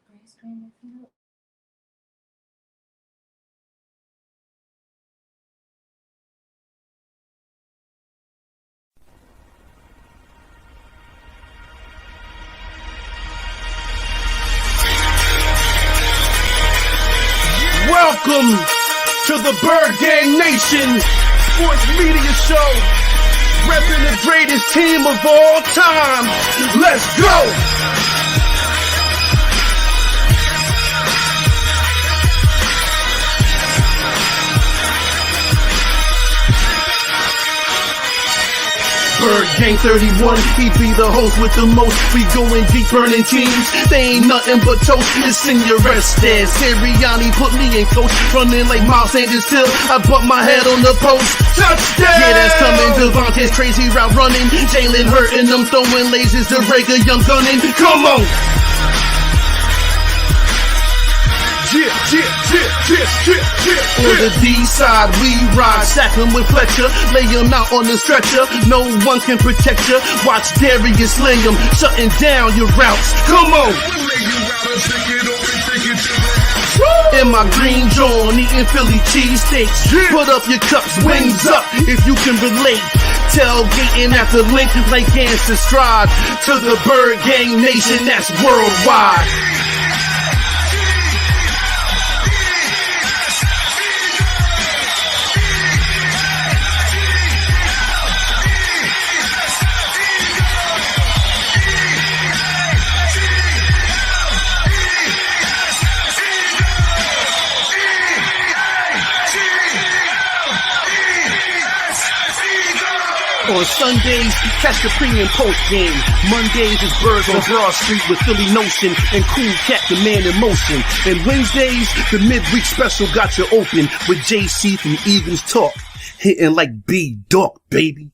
Welcome to the Bird Gang Nation Sports Media Show, repping the greatest team of all time. Let's go! Bird Gang 31, he be the host with the most. We going deep, burning teams. They ain't nothing but toast. Listen, your rest there. Sirianni put me in coach, running like Miles Sanders till I bump my head on the post. Touchdown! Yeah, that's coming. Devante's crazy route running. Jalen hurting them, throwing lasers to Rager, young gunning. Come on! On the D side, we ride, sack him with Fletcher, lay him out on the stretcher. No one can protect you. Watch Darius lay him, shutting down your routes. Come on! In my green John, eating Philly cheesesteaks. Put up your cups, wings up, if you can relate. Tailgating at the link like Gans to Stride. To the Bird Gang Nation, that's worldwide. On Sundays, catch the pre and post game. Mondays is Birds on Broad Street with Philly Notion and Cool Cat, the man in motion. And Wednesdays, the midweek special got you open with JC from Eagles Talk, hitting like B-Dog, baby.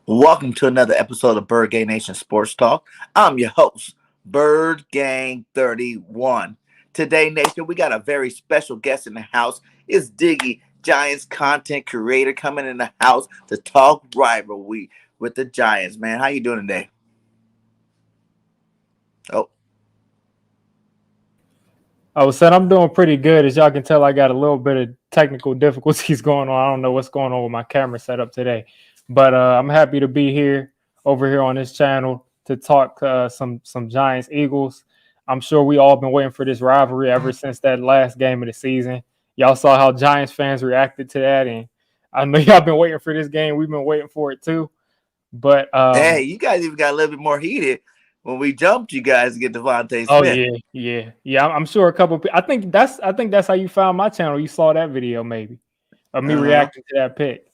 Welcome to another episode of Bird Gang Nation Sports Talk. I'm your host, Bird Gang 31. Today, Nation, we got a very special guest in the house. It's Digge, Giants content creator, coming in the house to talk rivalry with the Giants. Man, how you doing today? I'm doing pretty good. As y'all can tell, I got a little bit of technical difficulties going on. I don't know what's going on with my camera setup today. But I'm happy to be over here on this channel to talk some Giants Eagles. I'm sure we all been waiting for this rivalry ever since that last game of the season. Y'all saw how Giants fans reacted to that, and I know y'all been waiting for this game. We've been waiting for it too. But hey, you guys even got a little bit more heated when we jumped you guys to get Ivante Smith. Oh yeah. I'm sure a couple people. I think that's how you found my channel. You saw that video maybe of me reacting to that pick.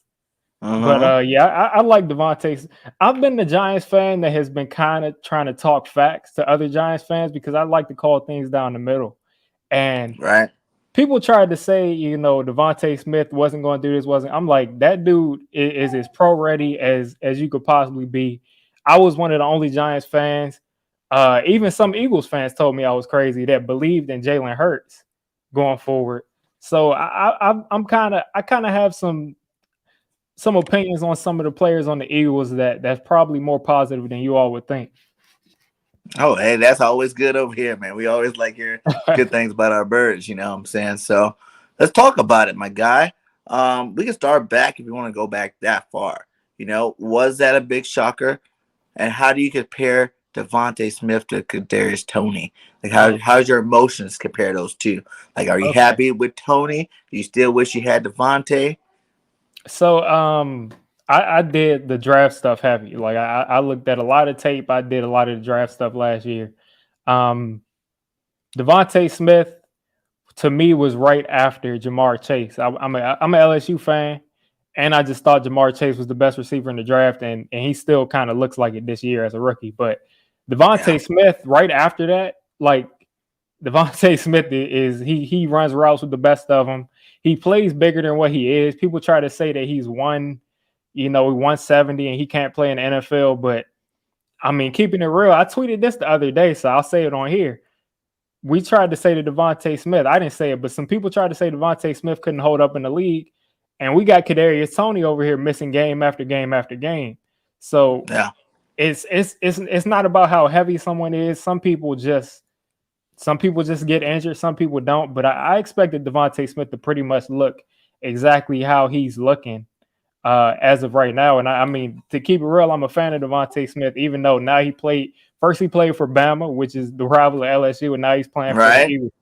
But I like Ivante. I've been the Giants fan that has been kind of trying to talk facts to other Giants fans because I like to call things down the middle. And people tried to say, Ivante Smith wasn't going to do this. I'm like, that dude is as pro ready as you could possibly be. I was one of the only Giants fans. Even some Eagles fans told me I was crazy that believed in Jalen Hurts going forward. So I kind of have some opinions on some of the players on the Eagles that's probably more positive than you all would think. Oh, hey, that's always good over here, man. We always like hearing good things about our birds, you know what I'm saying? So let's talk about it, my guy. We can start back if you want to go back that far. Was that a big shocker? And how do you compare Ivante Smith to Kadarius Toney? Like, how's your emotions compare those two? Like, are you happy with Toney? Do you still wish you had Ivante? So I did the draft stuff heavy. Like I looked at a lot of tape. I did a lot of the draft stuff last year. Ivante Smith to me was right after Jamar Chase. I'm an LSU fan, and I just thought Jamar Chase was the best receiver in the draft, and he still kind of looks like it this year as a rookie. But Ivante Smith right after that, like Ivante Smith is he runs routes with the best of them. He plays bigger than what he is. People try to say that he's 170 and he can't play in the NFL. But I mean, keeping it real, I tweeted this the other day, so I'll say it on here. we tried to say to Devontae Smith, I didn't say it, but some people tried to say Devontae Smith couldn't hold up in the league, and we got Kadarius Toney over here missing game after game after game. So yeah, it's not about how heavy someone is. Some people just get injured, some people don't. But I expected Devontae Smith to pretty much look exactly how he's looking as of right now. And I mean, to keep it real, I'm a fan of Devontae Smith, even though now he played for Bama, which is the rival of LSU, and now he's playing for the Eagles.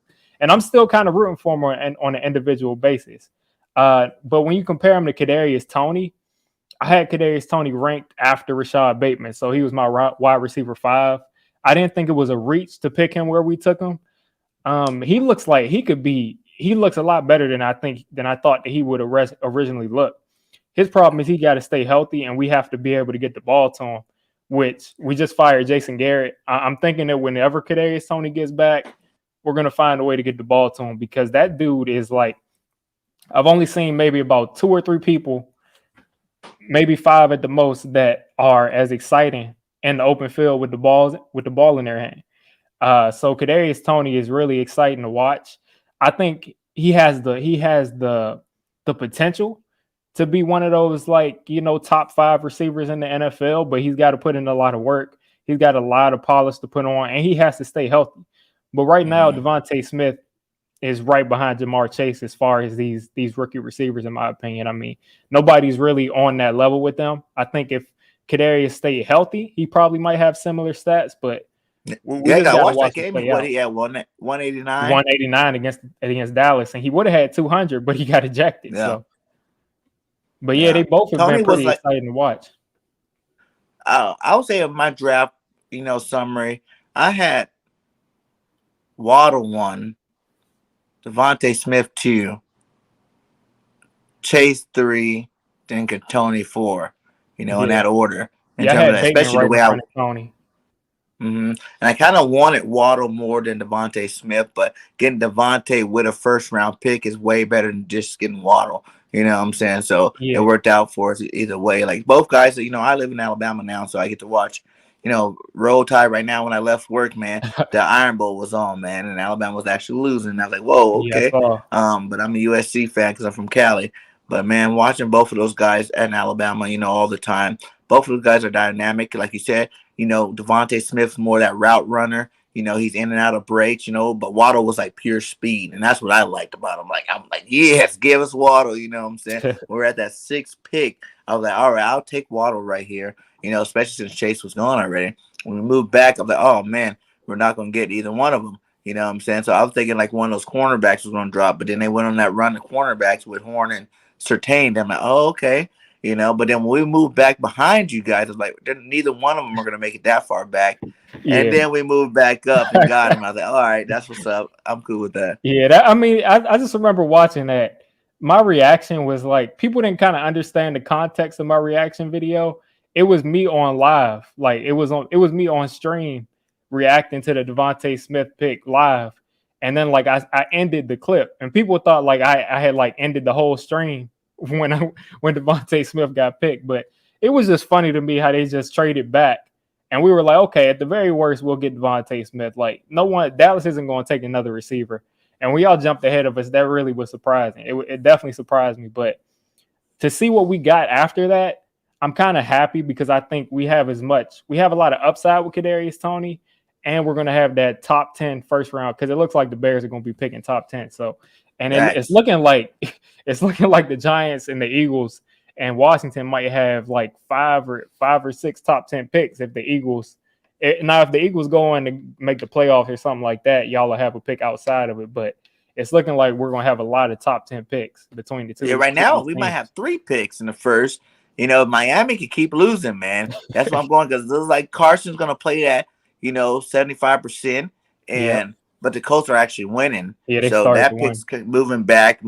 And I'm still kind of rooting for him on an individual basis. But when you compare him to Kadarius Toney, I had Kadarius Toney ranked after Rashad Bateman, so he was my wide receiver 5. I didn't think it was a reach to pick him where we took him. He looks like he looks a lot better than I thought that he would originally look. His problem is he got to stay healthy, and we have to be able to get the ball to him, which we just fired Jason Garrett. I'm thinking that whenever Kadarius Toney gets back, we're going to find a way to get the ball to him, because that dude is like, I've only seen maybe about 2 or 3 people, maybe 5 at the most, that are as exciting in the open field with the ball in their hand. So Kadarius Toney is really exciting to watch. I think he has the potential to be one of those, like, top 5 receivers in the NFL, but he's got to put in a lot of work. He's got a lot of polish to put on, and he has to stay healthy. But right now, Devontae Smith is right behind Jamar Chase as far as these rookie receivers, in my opinion. I mean, nobody's really on that level with them. I think if Kadarius stayed healthy, he probably might have similar stats, but we just gotta watch that game. What he had 189? 189 against Dallas, and he would have had 200, but he got ejected. Yeah. So, but yeah, they both have been pretty exciting to watch. I would say of my draft, summary, I had Waddle 1, Devontae Smith 2, Chase 3, then Tony 4. In that order. Yeah, I had especially the way Tony. And I kind of wanted Waddle more than Devontae Smith, but getting Devontae with a first-round pick is way better than just getting Waddle. You know what I'm saying? So it worked out for us either way. Like, both guys, I live in Alabama now, so I get to watch, Roll Tide right now. When I left work, man, the Iron Bowl was on, man, and Alabama was actually losing. And I was like, whoa, okay. But I'm a USC fan because I'm from Cali. But, man, watching both of those guys at Alabama, all the time, both of those guys are dynamic. Like you said, Devontae Smith's more that route runner. He's in and out of breaks, but Waddle was like pure speed. And that's what I liked about him. I'm like, yes, give us Waddle. You know what I'm saying? We're at that 6th pick. I was like, all right, I'll take Waddle right here, especially since Chase was gone already. When we moved back, I'm like, oh, man, we're not going to get either one of them. You know what I'm saying? So I was thinking like one of those cornerbacks was going to drop. But then they went on that run of cornerbacks with Horn and Surtain. I'm like, oh, okay. But then when we moved back behind you guys, it's like neither one of them are going to make it that far back. And then we moved back up and got him. I was like, all right, that's what's up. I'm cool with that. Yeah, I just remember watching that. My reaction was like, people didn't kind of understand the context of my reaction video. It was me on live. Like, it was me on stream reacting to the Devontae Smith pick live. And then like I ended the clip, and people thought like I had like ended the whole stream when Devontae Smith got picked. But it was just funny to me how they just traded back, and we were like, okay, at the very worst, we'll get Devontae Smith. Like, Dallas isn't going to take another receiver, and we all jumped ahead of us. That really was surprising. It definitely surprised me. But to see what we got after that, I'm kind of happy, because I think we have a lot of upside with Kadarius Toney, and we're going to have that top 10 first round, because it looks like the Bears are going to be picking top 10. So, and it's looking like the Giants and the Eagles and Washington might have like 5 or 6 top 10 picks if the Eagles go on to make the playoffs or something like that. Y'all will have a pick outside of it, but it's looking like we're going to have a lot of top 10 picks between the two. Yeah, right now we might have 3 picks in the first. Miami could keep losing, man. That's what I'm going, because it looks like Carson's going to play that 75%, but the Colts are actually winning. Yeah, so that pick's moving back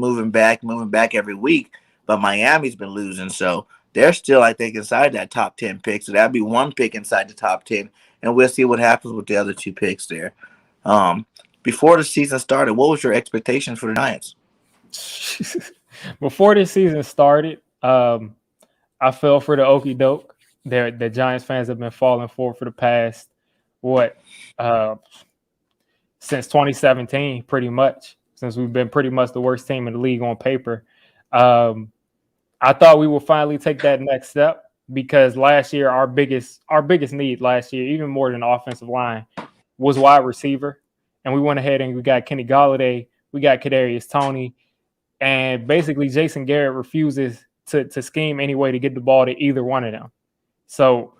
every week. But Miami's been losing, so they're still, I think, inside that top 10 pick. So that'd be 1 pick inside the top 10, and we'll see what happens with the other 2 picks there. Before the season started, what was your expectations for the Giants? Before the season started, I fell for the okie doke that Giants fans have been falling for the past since 2017, pretty much, since we've been pretty much the worst team in the league on paper. I thought we would finally take that next step because last year our biggest need last year, even more than the offensive line, was wide receiver. And we went ahead and we got Kenny Golladay, we got Kadarius Toney, and basically Jason Garrett refuses to scheme any way to get the ball to either one of them. So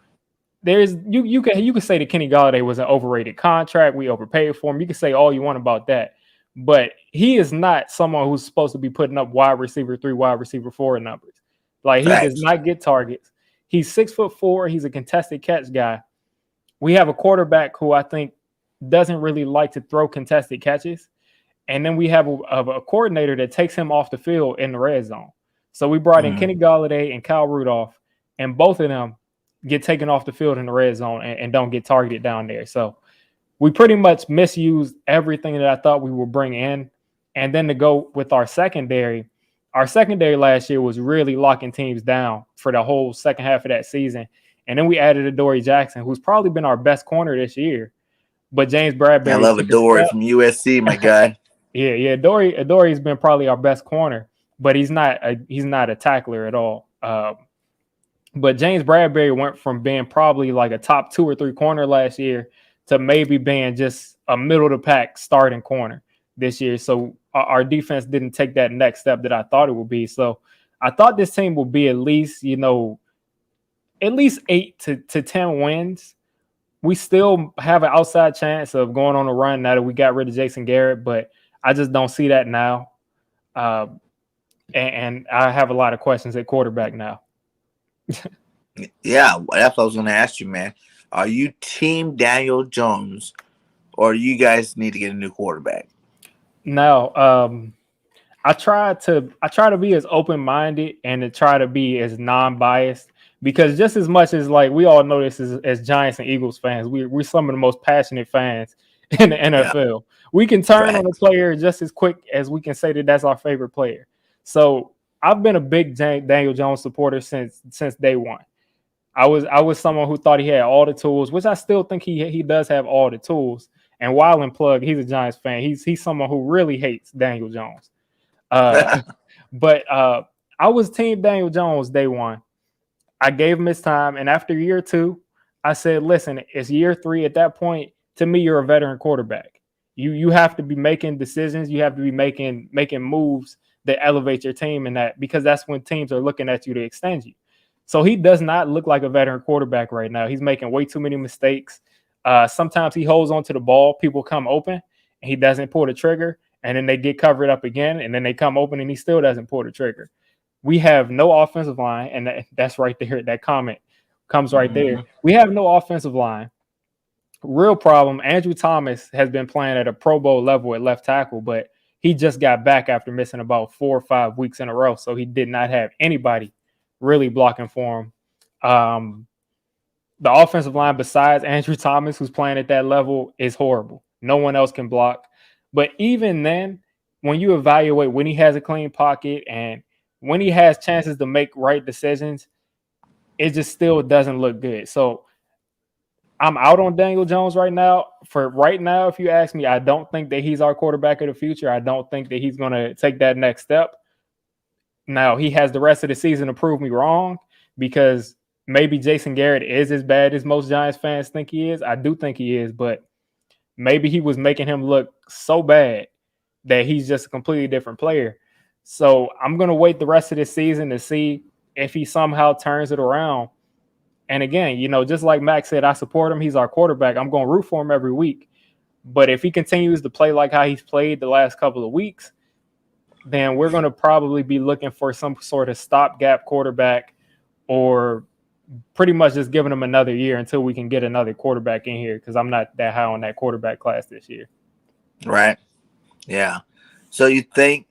there's you can say that Kenny Golladay was an overrated contract. We overpaid for him. You can say all you want about that, but he is not someone who's supposed to be putting up wide receiver 3, wide receiver 4 numbers. Like, he does not get targets. He's 6'4". He's a contested catch guy. We have a quarterback who I think doesn't really like to throw contested catches, and then we have a coordinator that takes him off the field in the red zone. So we brought in Kenny Golladay and Kyle Rudolph, and both of them get taken off the field in the red zone and don't get targeted down there. So we pretty much misused everything that I thought we would bring in. And then to go with our secondary last year was really locking teams down for the whole second half of that season. And then we added Adoree Jackson, who's probably been our best corner this year. But James Bradbury. I love Adoree from USC, my guy. Yeah. Adoree's been probably our best corner, but he's not a tackler at all. But James Bradbury went from being probably like a top 2 or 3 corner last year to maybe being just a middle of the pack starting corner this year. So our defense didn't take that next step that I thought it would be. So I thought this team would be at least 8 to 10 wins. We still have an outside chance of going on a run now that we got rid of Jason Garrett, but I just don't see that now. And I have a lot of questions at quarterback now. Yeah, that's what I was going to ask you, man. Are you team Daniel Jones, or do you guys need to get a new quarterback? No, I try to be as open-minded and to try to be as non-biased, because just as much as, like, we all know this as Giants and Eagles fans, we're some of the most passionate fans in the NFL. Yeah. We can turn on a player just as quick as we can say that that's our favorite player. So I've been a big Daniel Jones supporter since day one. I was someone who thought he had all the tools, which I still think he does have all the tools. And while in plug, he's a Giants fan. He's someone who really hates Daniel Jones. But I was team Daniel Jones day one. I gave him his time, and after year 2, I said, listen, it's year 3. At that point, to me, you're a veteran quarterback. You have to be making decisions. You have to be making moves that elevate your team, and that, because that's when teams are looking at you to extend you. So he does not look like a veteran quarterback right now. He's making way too many mistakes. Sometimes he holds onto the ball. People come open, and he doesn't pull the trigger, and then they get covered up again, and then they come open, and he still doesn't pull the trigger. We have no offensive line, and that's right there. That comment comes right there. We have no offensive line. Real problem. Andrew Thomas has been playing at a Pro Bowl level at left tackle, but he just got back after missing about 4 or 5 weeks in a row, so he did not have anybody really blocking for him. The offensive line besides Andrew Thomas, who's playing at that level, is horrible. No one else can block. But even then, when you evaluate when he has a clean pocket and when he has chances to make right decisions, it just still doesn't look good. So I'm out on Daniel Jones right now. For right now, if you ask me, I don't think that he's our quarterback of the future. I don't think that he's going to take that next step. Now, he has the rest of the season to prove me wrong, because maybe Jason Garrett is as bad as most Giants fans think he is. I do think he is, but maybe he was making him look so bad that he's just a completely different player. So I'm going to wait the rest of this season to see if he somehow turns it around. And again, just like Max said, I support him. He's our quarterback. I'm going to root for him every week. But if he continues to play like how he's played the last couple of weeks, then we're going to probably be looking for some sort of stopgap quarterback, or pretty much just giving him another year until we can get another quarterback in here, because I'm not that high on that quarterback class this year. Right. Yeah. So you think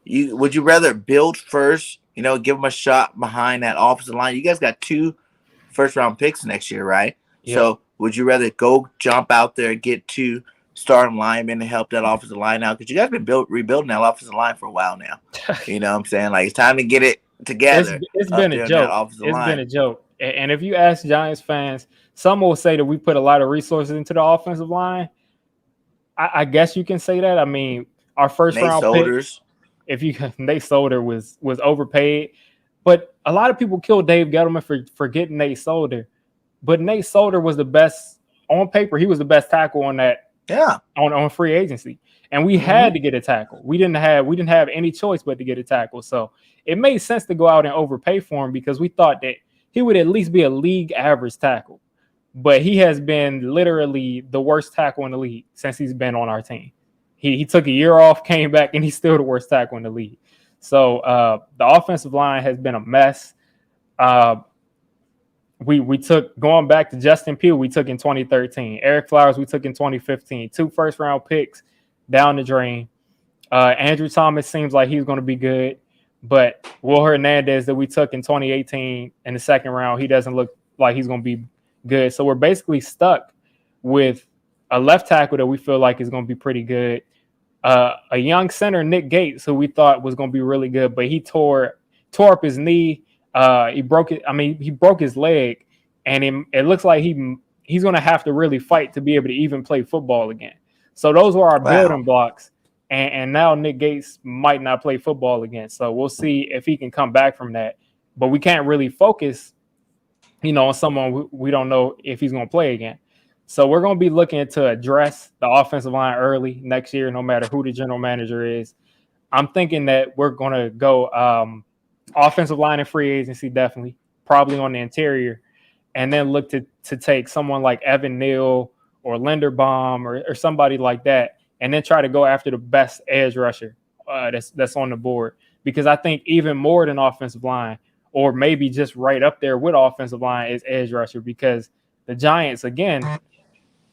would you rather build first, give them a shot behind that offensive line? You guys got 2 first-round picks next year, right? Yep. So would you rather go jump out there, get 2 starting linemen to help that offensive line out? Because you guys been rebuilding that offensive line for a while now. You know what I'm saying? Like, it's time to get it together. It's been a joke. Been a joke. And if you ask Giants fans, some will say that we put a lot of resources into the offensive line. I guess you can say that. I mean, our first Nate round pick, Soldiers. if you Nate Solder was overpaid, but a lot of people killed Dave Gettleman for getting Nate Solder. But Nate Solder was the best on paper. He was the best tackle on that on free agency, and we had to get a tackle. We didn't have any choice but to get a tackle. So it made sense to go out and overpay for him because we thought that he would at least be a league average tackle. But he has been literally the worst tackle in the league since he's been on our team. He took a year off, came back, and he's still the worst tackle in the league. So the offensive line has been a mess. We took, going back to Justin Pugh, we took in 2013. Eric Flowers, we took in 2015. 2 first-round picks down the drain. Andrew Thomas seems like he's going to be good. But Will Hernandez that we took in 2018 in the second round, he doesn't look like he's going to be good. So we're basically stuck with a left tackle that we feel like is going to be pretty good. A young center, Nick Gates, who we thought was going to be really good, but he tore up his knee. He broke it. I mean, he broke his leg, and it looks like he's going to have to really fight to be able to even play football again. So those were our building blocks, and now Nick Gates might not play football again. So we'll see if he can come back from that. But we can't really focus, on someone we don't know if he's going to play again. So we're going to be looking to address the offensive line early next year, no matter who the general manager is. I'm thinking that we're going to go offensive line and free agency, definitely, probably on the interior, and then look to take someone like Evan Neal or Linderbaum or somebody like that, and then try to go after the best edge rusher that's on the board. Because I think even more than offensive line, or maybe just right up there with offensive line, is edge rusher. Because the Giants, again,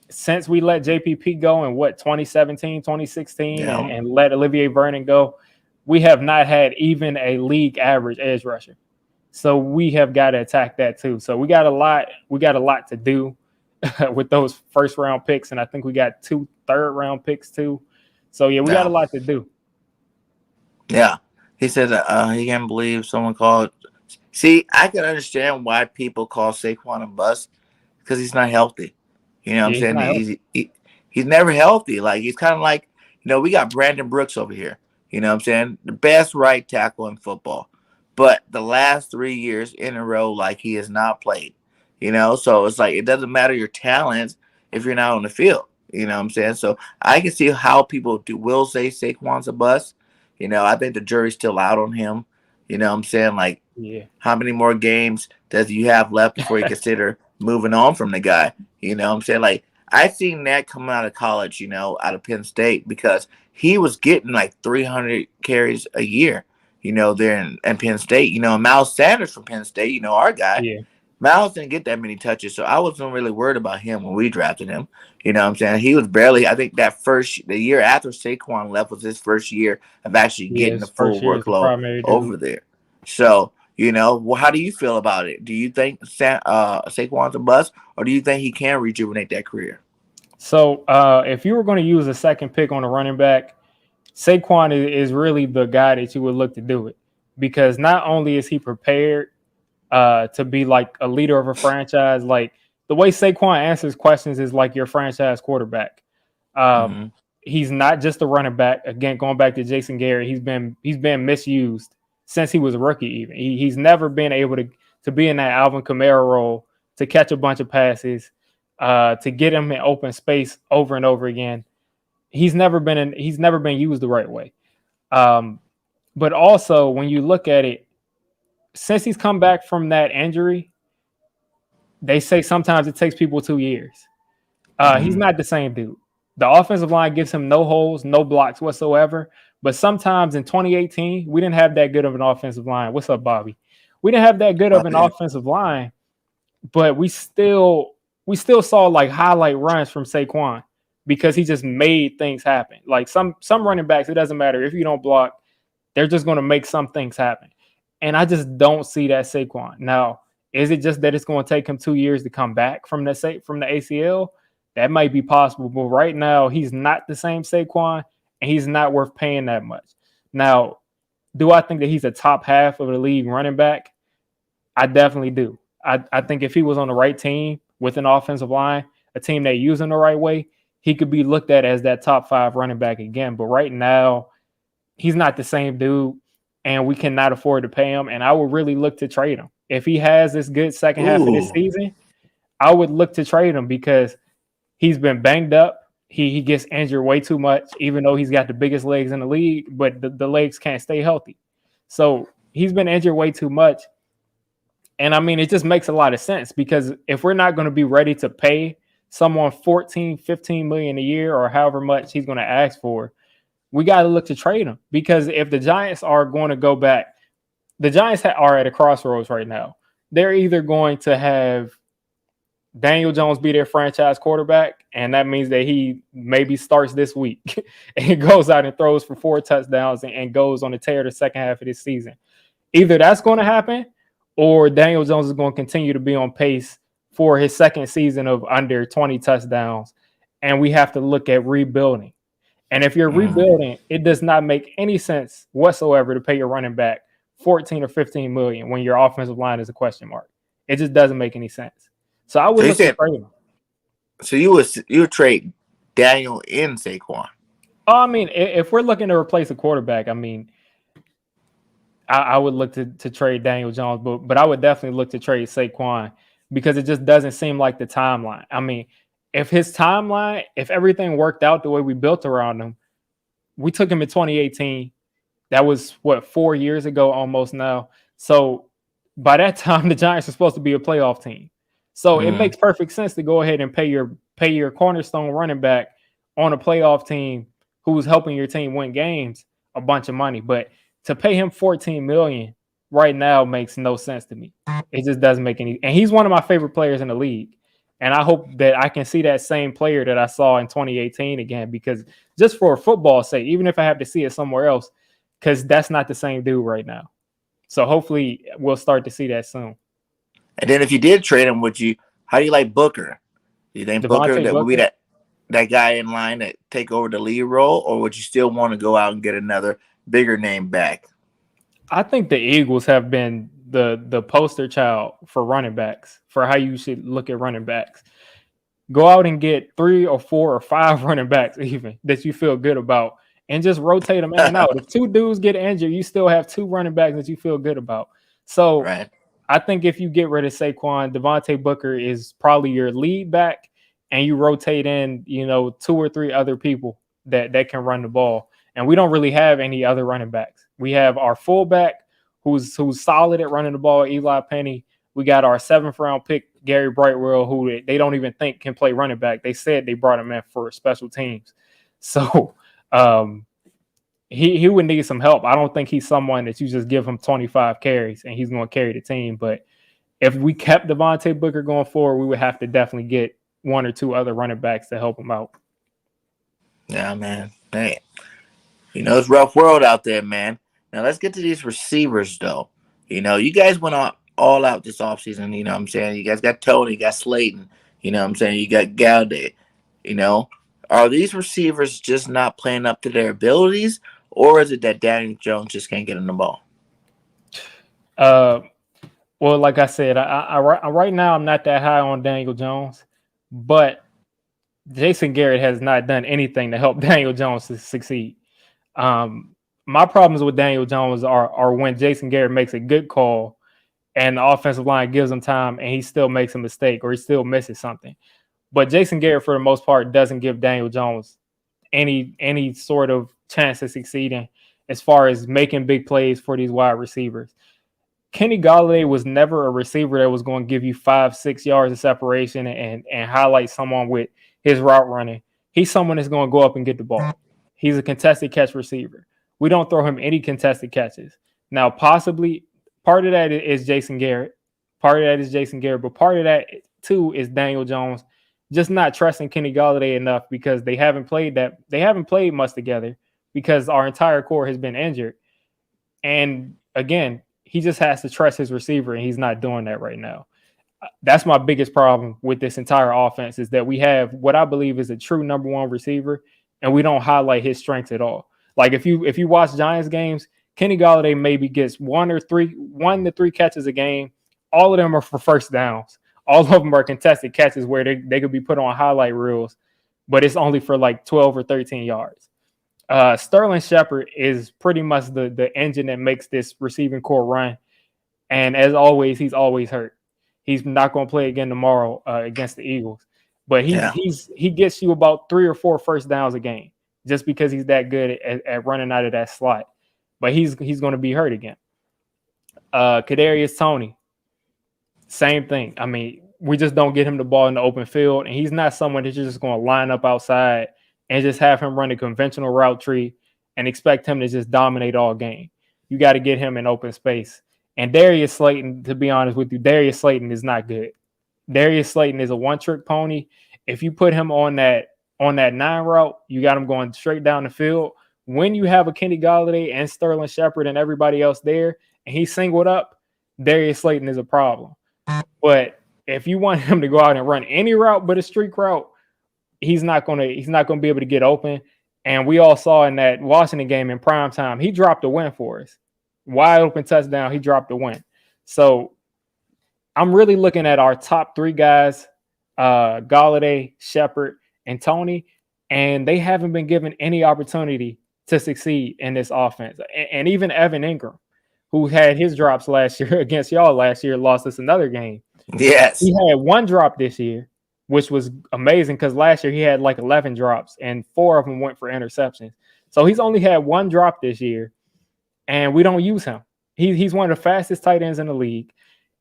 since we let JPP go in 2017, 2016, and let Olivier Vernon go, we have not had even a league average edge rusher. So we have got to attack that too. So we got a lot to do with those first round picks. And I think we got 2 third-round picks too. So we got a lot to do. Yeah. He said he can't believe someone called. See, I can understand why people call Saquon a bust, because he's not healthy. You know what I'm saying? He's never healthy. Like, he's kind of like, we got Brandon Brooks over here. You know what I'm saying? The best right tackle in football. But the last 3 years in a row, like, he has not played. So it's like, it doesn't matter your talents if you're not on the field. You know what I'm saying? So I can see how people will say Saquon's a bust. I think the jury's still out on him. You know what I'm saying? Like, how many more games does you have left before you consider moving on from the guy? You know what I'm saying? Like, I seen that coming out of college, out of Penn State, because he was getting like 300 carries a year, there in Penn State. Miles Sanders from Penn State, our guy. Yeah. Miles didn't get that many touches, so I wasn't really worried about him when we drafted him. You know what I'm saying? He was barely, I think the year after Saquon left was his first year of actually getting the full workload over there. So, how do you feel about it? Do you think Saquon's a bust, or do you think he can rejuvenate that career? So if you were going to use a second pick on a running back, Saquon is really the guy that you would look to do it, because not only is he prepared to be like a leader of a franchise, like the way Saquon answers questions is like your franchise quarterback. He's not just a running back. Again, going back to Jason Garrett, he's been misused since he was a rookie. Even he's never been able to be in that Alvin Kamara role, to catch a bunch of passes, to get him in open space over and over again. He's never been used the right way. But also, when you look at it, since he's come back from that injury, they say sometimes it takes people 2 years. He's not the same dude. The offensive line gives him no holes, no blocks whatsoever. But sometimes in 2018, we didn't have that good of an offensive line. What's up, Bobby? We didn't have that good of an offensive line, but we still saw like highlight runs from Saquon, because he just made things happen. Like some running backs, it doesn't matter if you don't block, they're just going to make some things happen. And I just don't see that Saquon. Now, is it just that it's going to take him 2 years to come back from the ACL? That might be possible, but right now he's not the same Saquon, and he's not worth paying that much. Now, do I think that he's a top half of the league running back? I definitely do. I think if he was on the right team with an offensive line, a team that used him the right way, he could be looked at as that top 5 running back again. But right now, he's not the same dude, and we cannot afford to pay him. And I would really look to trade him. If he has this good second half of this season, I would look to trade him because he's been banged up. He gets injured way too much, even though he's got the biggest legs in the league, but the legs can't stay healthy. So he's been injured way too much. And I mean, it just makes a lot of sense because if we're not going to be ready to pay someone 14, 15 million a year or however much he's going to ask for, we got to look to trade him. Because if the Giants are going to go back, the Giants are at a crossroads right now. They're either going to have Daniel Jones be their franchise quarterback, and that means that he maybe starts this week and goes out and throws for 4 touchdowns and goes on a tear the second half of this season. Either that's going to happen, or Daniel Jones is going to continue to be on pace for his second season of under 20 touchdowns, and we have to look at rebuilding. And if you're rebuilding, it does not make any sense whatsoever to pay your running back 14 or 15 million when your offensive line is a question mark. It just doesn't make any sense. So I would look to trade him. So you would trade Daniel and Saquon? Oh, I mean, if we're looking to replace a quarterback, I mean, I would look to trade Daniel Jones, but I would definitely look to trade Saquon because it just doesn't seem like the timeline. I mean, if everything worked out the way we built around him, we took him in 2018. That was 4 years ago almost now. So by that time, the Giants are supposed to be a playoff team. So it makes perfect sense to go ahead and pay your cornerstone running back on a playoff team who's helping your team win games a bunch of money. But to pay him $14 million right now makes no sense to me. It just doesn't make any. And he's one of my favorite players in the league. And I hope that I can see that same player that I saw in 2018 again, because just for football's sake, even if I have to see it somewhere else, because that's not the same dude right now. So hopefully we'll start to see that soon. And then if you did trade him, how do you like Booker? Do you think Booker would be that guy in line to take over the lead role, or would you still want to go out and get another bigger name back? I think the Eagles have been the poster child for running backs, for how you should look at running backs. Go out and get 3 or 4 or 5 running backs even that you feel good about, and just rotate them in and out. If 2 dudes get injured, you still have 2 running backs that you feel good about. So right. I think if you get rid of Saquon, Devontae Booker is probably your lead back, and you rotate in, 2 or 3 other people that can run the ball. And we don't really have any other running backs. We have our fullback who's solid at running the ball, Eli Penny. We got our 7th round pick, Gary Brightwell, who they don't even think can play running back. They said they brought him in for special teams. So he would need some help. I don't think he's someone that you just give him 25 carries and he's going to carry the team. But if we kept Devontae Booker going forward, we would have to definitely get 1 or 2 other running backs to help him out. Yeah, man. Hey, it's a rough world out there, man. Now let's get to these receivers, though. You guys went all out this offseason. You know what I'm saying? You guys got Tony, you got Slayton. You know what I'm saying? You got Gaudet. Are these receivers just not playing up to their abilities, or is it that Daniel Jones just can't get in the ball? Well, like I said, I right now I'm not that high on Daniel Jones, but Jason Garrett has not done anything to help Daniel Jones to succeed. My problems with Daniel Jones are when Jason Garrett makes a good call and the offensive line gives him time and he still makes a mistake or he still misses something. But Jason Garrett, for the most part, doesn't give Daniel Jones any sort of chance of succeeding as far as making big plays for these wide receivers. Kenny Golladay was never a receiver that was going to give you 5-6 yards of separation and highlight someone with his route running. He's someone that's going to go up and get the ball. He's a contested catch receiver. We don't throw him any contested catches. Now, possibly part of that is Jason Garrett. But part of that, too, is Daniel Jones just not trusting Kenny Golladay enough because they haven't played much together because our entire core has been injured. And, again, he just has to trust his receiver, and he's not doing that right now. That's my biggest problem with this entire offense is that we have what I believe is a true number 1 receiver, and we don't highlight his strengths at all. Like if you watch Giants games, Kenny Golladay maybe gets 1 to 3 catches a game. All of them are for first downs. All of them are contested catches where they could be put on highlight reels. but it's only for like 12 or 13 yards. Sterling Shepard is pretty much the engine that makes this receiving core run. And as always, he's always hurt. He's not going to play again tomorrow against the Eagles. But he gets you about 3 or 4 first downs a game just because he's that good at running out of that slot. But he's going to be hurt again. Kadarius Toney, same thing. I mean, we just don't get him the ball in the open field, and he's not someone that you're just going to line up outside and just have him run a conventional route tree and expect him to just dominate all game. You got to get him in open space. And Darius Slayton, to be honest with you, Darius Slayton is not good. Darius Slayton is a one-trick pony. If you put him on that 9 route, you got him going straight down the field. When you have a Kenny Golladay and Sterling Shepard and everybody else there, and he's singled up, Darius Slayton is a problem. But if you want him to go out and run any route but a streak route, he's not gonna be able to get open. And we all saw in that Washington game in prime time, he dropped a win for us. Wide open touchdown, he dropped a win. So I'm really looking at our top 3 guys, Golladay, Shepard, and Toney, and they haven't been given any opportunity to succeed in this offense. And even Evan Ingram, who had his drops last year against y'all last year, lost us another game. Yes. He had 1 drop this year, which was amazing because last year he had like 11 drops and 4 of them went for interceptions. So he's only had 1 drop this year, and we don't use him. He's one of the fastest tight ends in the league.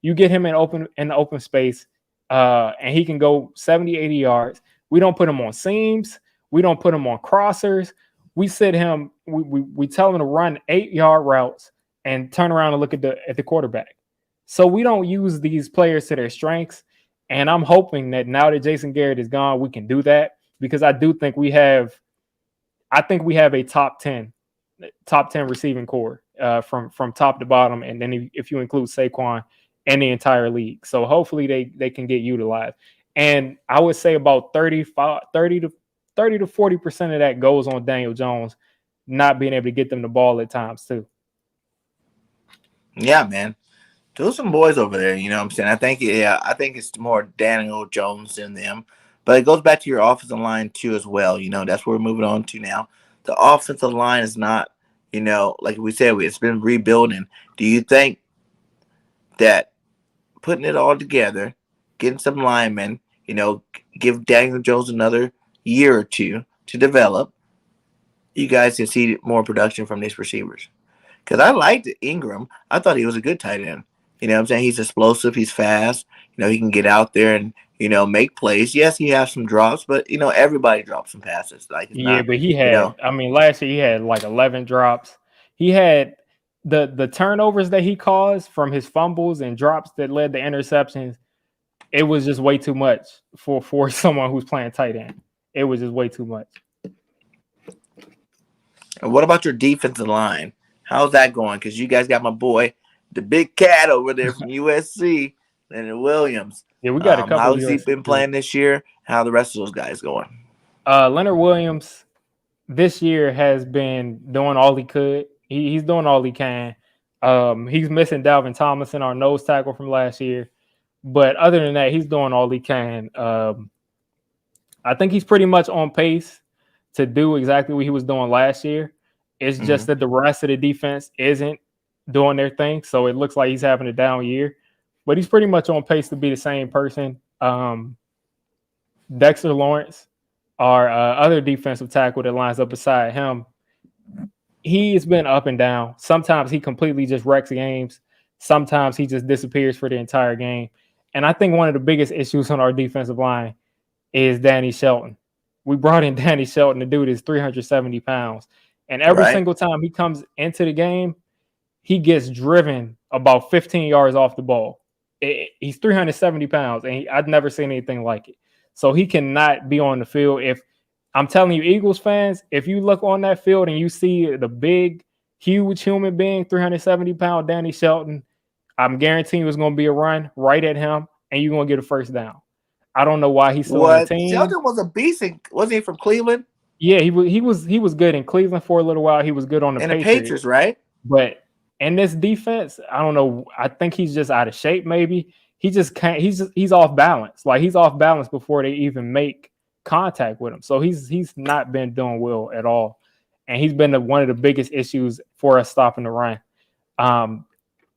You get him in the open space, and he can go 70, 80 yards. We don't put him on seams. We don't put him on crossers. We sit him. We tell him to run 8-yard routes and turn around and look at the quarterback. So we don't use these players to their strengths. And I'm hoping that now that Jason Garrett is gone, we can do that, because I do think we have a top 10 receiving core from top to bottom. And then if you include Saquon and the entire league. So hopefully they can get utilized. And I would say about 30 to 40% of that goes on Daniel Jones not being able to get them the ball at times too. Yeah, man. There's some boys over there, you know what I'm saying? I think it's more Daniel Jones than them. But it goes back to your offensive line too as well. You know, that's what we're moving on to now. The offensive line is not, you know, like we said, it's been rebuilding. Do you think that putting it all together, getting some linemen, you know, give Daniel Jones another year or 2 to develop, you guys can see more production from these receivers? Because I liked Ingram. I thought he was a good tight end. You know what I'm saying? He's explosive. He's fast. You know, he can get out there and, you know, make plays. Yes, he has some drops, but, you know, everybody drops some passes. Like, but he had, I mean, last year he had like 11 drops. He had the turnovers that he caused from his fumbles and drops that led to interceptions. It was just way too much for someone who's playing tight end. It was just way too much. And what about your defensive line? How's that going? Because you guys got my boy, the big cat over there from USC, Leonard Williams. Yeah, we got a couple. How's he been playing this year? How the rest of those guys going? Leonard Williams this year has been doing all he could. He's doing all he can. He's missing Dalvin Tomlinson, our nose tackle from last year. But other than that, he's doing all he can. I think he's pretty much on pace to do exactly what he was doing last year. It's just that the rest of the defense isn't doing their thing. So it looks like he's having a down year. But he's pretty much on pace to be the same person. Dexter Lawrence, our other defensive tackle that lines up beside him, he's been up and down. Sometimes he completely just wrecks games. Sometimes he just disappears for the entire game. And I think one of the biggest issues on our defensive line is Danny Shelton. We brought in Danny Shelton. The dude is 370 pounds. And every single time he comes into the game, he gets driven about 15 yards off the ball. He's 370 pounds, and I've never seen anything like it. So he cannot be on the field. If I'm telling you, Eagles fans, if you look on that field and you see the big, huge human being, 370-pound Danny Shelton, I'm guaranteeing it's going to be a run right at him, and you're going to get a first down. I don't know why he's still on the team. Shelton was a beast. Wasn't he from Cleveland? Yeah, he was good in Cleveland for a little while. He was good on the Patriots, right? But in this defense, I don't know. I think he's just out of shape. Maybe he just can't. He's off balance. Like he's off balance before they even make contact with him. So he's not been doing well at all. And he's been one of the biggest issues for us stopping the run. On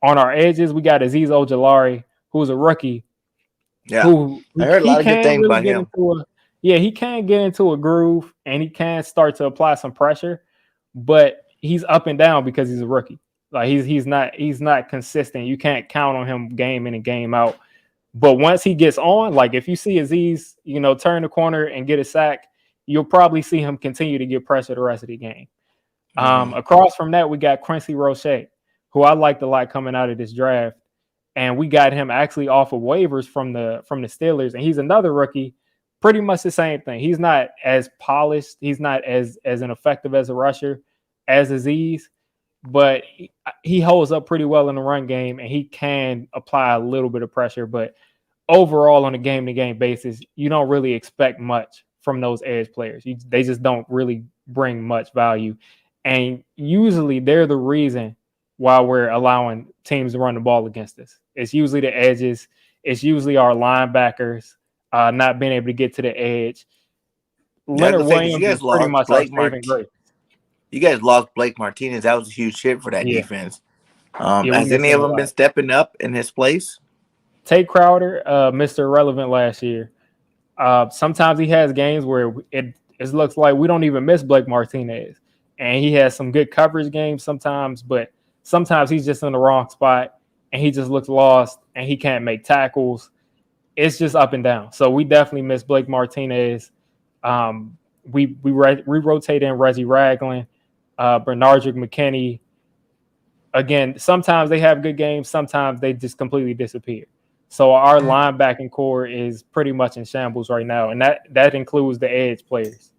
our edges, we got Azeez Ojulari, who's a rookie. Yeah, I heard a lot of good things about him. He can get into a groove and he can start to apply some pressure, but he's up and down because he's a rookie. Like he's not consistent. You can't count on him game in and game out. But once he gets on, like if you see Azeez, turn the corner and get a sack, you'll probably see him continue to get pressure the rest of the game. Across from that, we got Quincy Rochet, who I liked a lot coming out of this draft. And we got him actually off of waivers from the Steelers. And he's another rookie, pretty much the same thing. He's not as polished. He's not as an effective as a rusher as Azeez, but he holds up pretty well in the run game, and he can apply a little bit of pressure. But overall, on a game-to-game basis, you don't really expect much from those edge players. They just don't really bring much value. And usually they're the reason why we're allowing teams to run the ball against us. It's usually the edges. It's usually our linebackers not being able to get to the edge. Leonard Williams is pretty much our saving grace. You guys lost Blake Martinez. That was a huge hit for that defense. Has any of them been stepping up in his place? Tate Crowder, Mr. Irrelevant last year. Sometimes he has games where it looks like we don't even miss Blake Martinez. And he has some good coverage games sometimes, but sometimes he's just in the wrong spot and he just looks lost and he can't make tackles. It's just up and down. So we definitely miss Blake Martinez. We rotate in Reggie Ragland, Bernardrick McKinney. Again, sometimes they have good games. Sometimes they just completely disappear. So our linebacking core is pretty much in shambles right now, and that includes the edge players.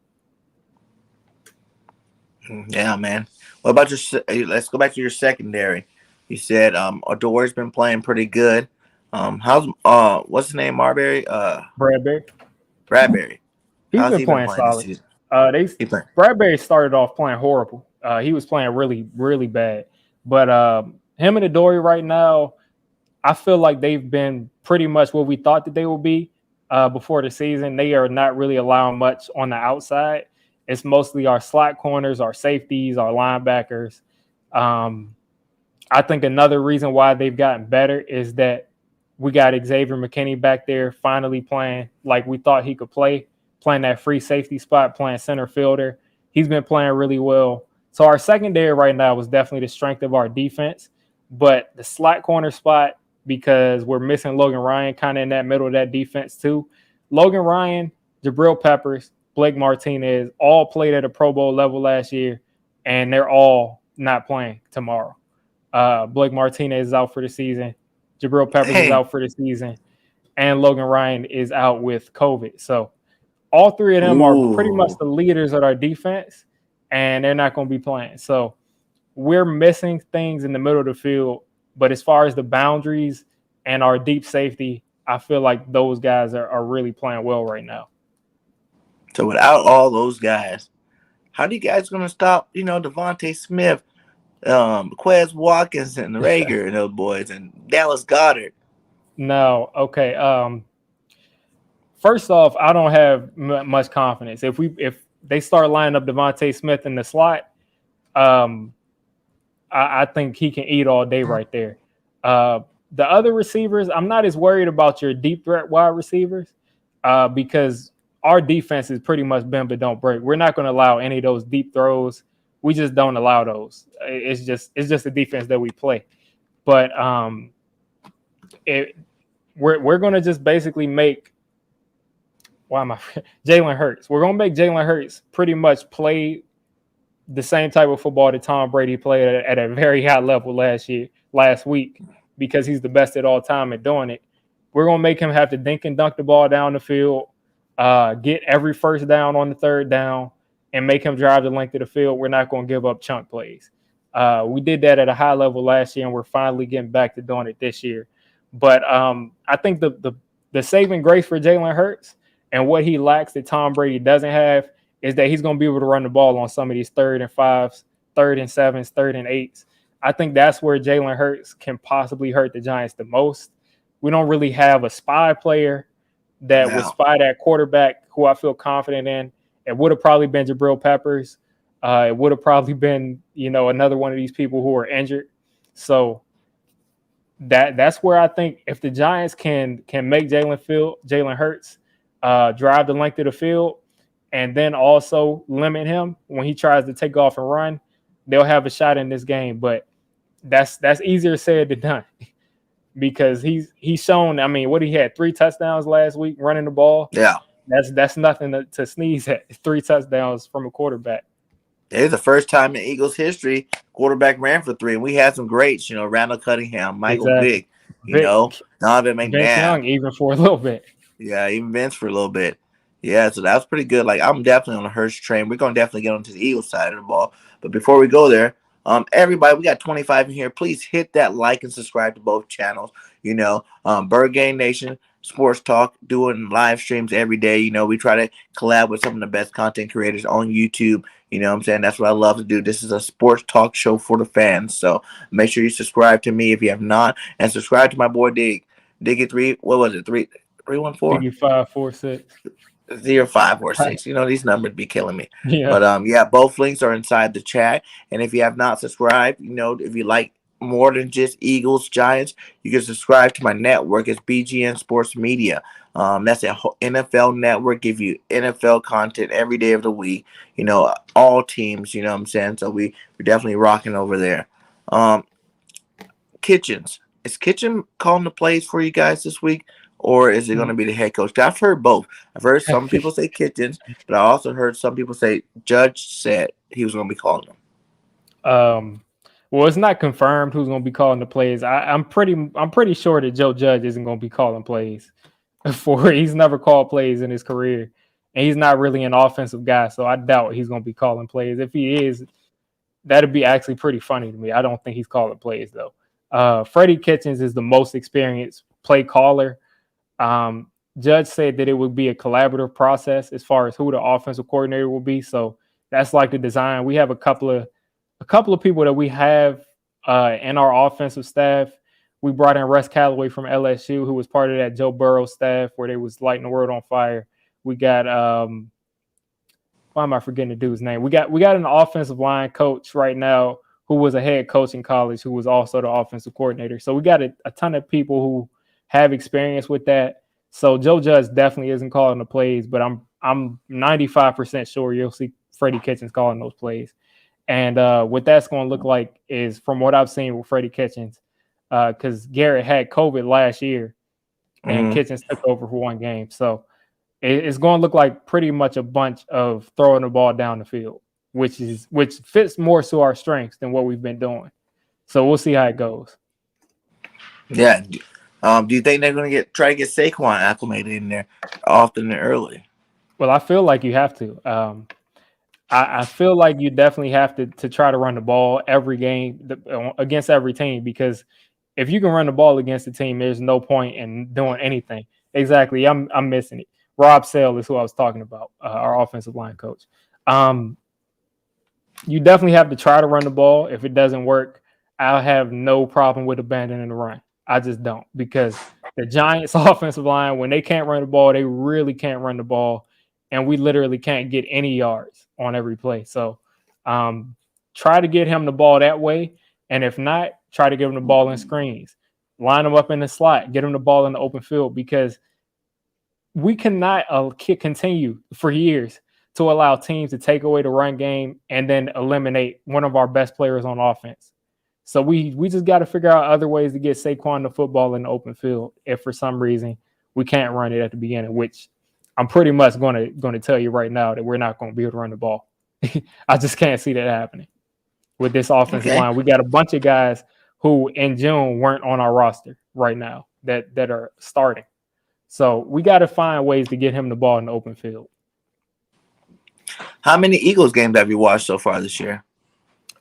Yeah, man. What about let's go back to your secondary. You said Ador's been playing pretty good. How's what's his name? Bradbury. He's been playing solid. Bradbury started off playing horrible. He was playing really, really bad. But him and Adoree right now, I feel like they've been pretty much what we thought that they would be before the season. They are not really allowing much on the outside. It's mostly our slot corners, our safeties, our linebackers. I think another reason why they've gotten better is that we got Xavier McKinney back there finally playing like we thought he could play, playing that free safety spot, playing center fielder. He's been playing really well. So our secondary right now was definitely the strength of our defense. But the slot corner spot, because we're missing Logan Ryan kind of in that middle of that defense too. Logan Ryan, Jabril Peppers, Blake Martinez all played at a Pro Bowl level last year, and they're all not playing tomorrow. Blake Martinez is out for the season. Jabril Peppers is out for the season. And Logan Ryan is out with COVID. So all three of them are pretty much the leaders of our defense, and they're not going to be playing. So we're missing things in the middle of the field. But as far as the boundaries and our deep safety, I feel like those guys are really playing well right now. So without all those guys, how are you guys going to stop, Devontae Smith, Quez Watkins, and Rager and those boys, and Dallas Goedert? No. Okay. First off, I don't have much confidence. If they start lining up Devontae Smith in the slot, I think he can eat all day right there. The other receivers, I'm not as worried about your deep threat wide receivers because our defense is pretty much bend but don't break. We're not going to allow any of those deep throws. We just don't allow those. It's just the defense that we play. But we're going to just basically make Jalen Hurts. We're going to make Jalen Hurts pretty much play the same type of football that Tom Brady played at a very high level last week, because he's the best at all time at doing it. We're going to make him have to dink and dunk the ball down the field, get every first down on the third down, and make him drive the length of the field. We're not going to give up chunk plays. We did that at a high level last year, and we're finally getting back to doing it this year. But I think the saving grace for Jalen Hurts and what he lacks that Tom Brady doesn't have is that he's going to be able to run the ball on some of these 3rd and 5s, 3rd and 7s, 3rd and 8s. I think that's where Jalen Hurts can possibly hurt the Giants the most. We don't really have a spy player that would spy that quarterback who I feel confident in. It would have probably been Jabril Peppers. It would have probably been, another one of these people who are injured. So that's where I think if the Giants can make Jalen Hurts drive the length of the field, and then also limit him when he tries to take off and run, they'll have a shot in this game. But that's easier said than done because he's shown. I mean, what he had 3 touchdowns last week running the ball. Yeah, that's nothing to sneeze at. 3 touchdowns from a quarterback. It's the first time in Eagles history quarterback ran for 3, and we had some greats. Randall Cunningham, Michael Vick, Donovan McNabb, Vince Young, even for a little bit. Yeah, even Vince for a little bit. Yeah, so that was pretty good. Like, I'm definitely on the Hurts train. We're going to definitely get onto the Eagles side of the ball. But before we go there, everybody, we got 25 in here. Please hit that like and subscribe to both channels. BIRDGANG Nation, Sports Talk, doing live streams every day. We try to collab with some of the best content creators on YouTube. You know what I'm saying? That's what I love to do. This is a sports talk show for the fans. So make sure you subscribe to me if you have not. And subscribe to my boy Digge546. 546 0546. These numbers be killing me. Yeah. But both links are inside the chat. And if you have not subscribed, if you like more than just Eagles, Giants, you can subscribe to my network. It's BGN Sports Media. That's a NFL network. Give you NFL content every day of the week. All teams. You know what I'm saying? So we're definitely rocking over there. Kitchens. Is Kitchen calling the plays for you guys this week? Or is it going to be the head coach? I've heard both. I've heard some people say Kitchens, but I also heard some people say Judge said he was going to be calling them. Well, it's not confirmed who's going to be calling the plays. I'm pretty sure that Joe Judge isn't going to be calling plays. He's never called plays in his career, and he's not really an offensive guy, so I doubt he's going to be calling plays. If he is, that'd be actually pretty funny to me. I don't think he's calling plays though. Freddie Kitchens is the most experienced play caller. Judge said that it would be a collaborative process as far as who the offensive coordinator will be. So that's like the design. We have a couple of people that we have in our offensive staff. We brought in Russ Callaway from LSU, who was part of that Joe Burrow staff where they was lighting the world on fire. We got why am I forgetting the dude's name? We got an offensive line coach right now who was a head coach in college, who was also the offensive coordinator. So we got a ton of people who have experience with that. So Joe Judge definitely isn't calling the plays, but I'm 95% sure you'll see Freddie Kitchens calling those plays. And what that's going to look like is, from what I've seen with Freddie Kitchens, because Garrett had COVID last year and Kitchens took over for one game. So it's going to look like pretty much a bunch of throwing the ball down the field, which fits more to our strengths than what we've been doing. So we'll see how it goes. Yeah. Do you think they're going to try to get Saquon acclimated in there often and early? Well, I feel like you have to. I feel like you definitely have to try to run the ball every game against every team, because if you can run the ball against the team, there's no point in doing anything. Exactly. I'm missing it. Rob Sale is who I was talking about, our offensive line coach. You definitely have to try to run the ball. If it doesn't work, I'll have no problem with abandoning the run. I just don't, because the Giants offensive line, when they can't run the ball, they really can't run the ball. And we literally can't get any yards on every play. So try to get him the ball that way. And if not, try to give him the ball in screens. Line him up in the slot. Get him the ball in the open field, because we cannot continue for years to allow teams to take away the run game and then eliminate one of our best players on offense. So we just got to figure out other ways to get Saquon the football in the open field if for some reason we can't run it at the beginning, which I'm pretty much going to tell you right now that we're not going to be able to run the ball. I just can't see that happening with this offensive line. We got a bunch of guys who in June weren't on our roster right now that are starting. So we got to find ways to get him the ball in the open field. How many Eagles games have you watched so far this year?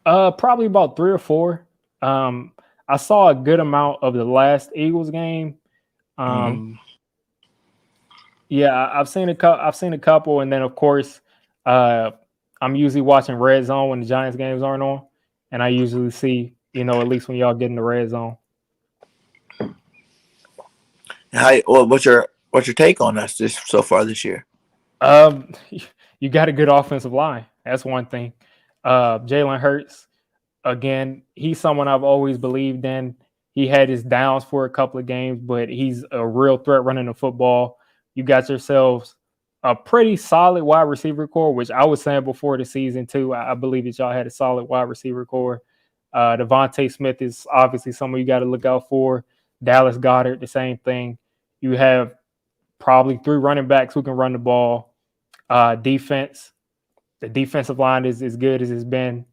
Probably about 3 or 4. I saw a good amount of the last Eagles game. Yeah, I've seen a couple, and then of course, I'm usually watching Red Zone when the Giants games aren't on, and I usually see, at least when y'all get in the Red Zone. What's What's your take on us so far this year? You got a good offensive line. That's one thing. Jalen Hurts, again, he's someone I've always believed in. He had his downs for a couple of games, but he's a real threat running the football. You got yourselves a pretty solid wide receiver core, which I was saying before the season too. I believe that y'all had a solid wide receiver core. Devontae Smith is obviously someone you got to look out for. Dallas Goedert, the same thing. You have probably 3 running backs who can run the ball. Defense, the defensive line is as good as it's been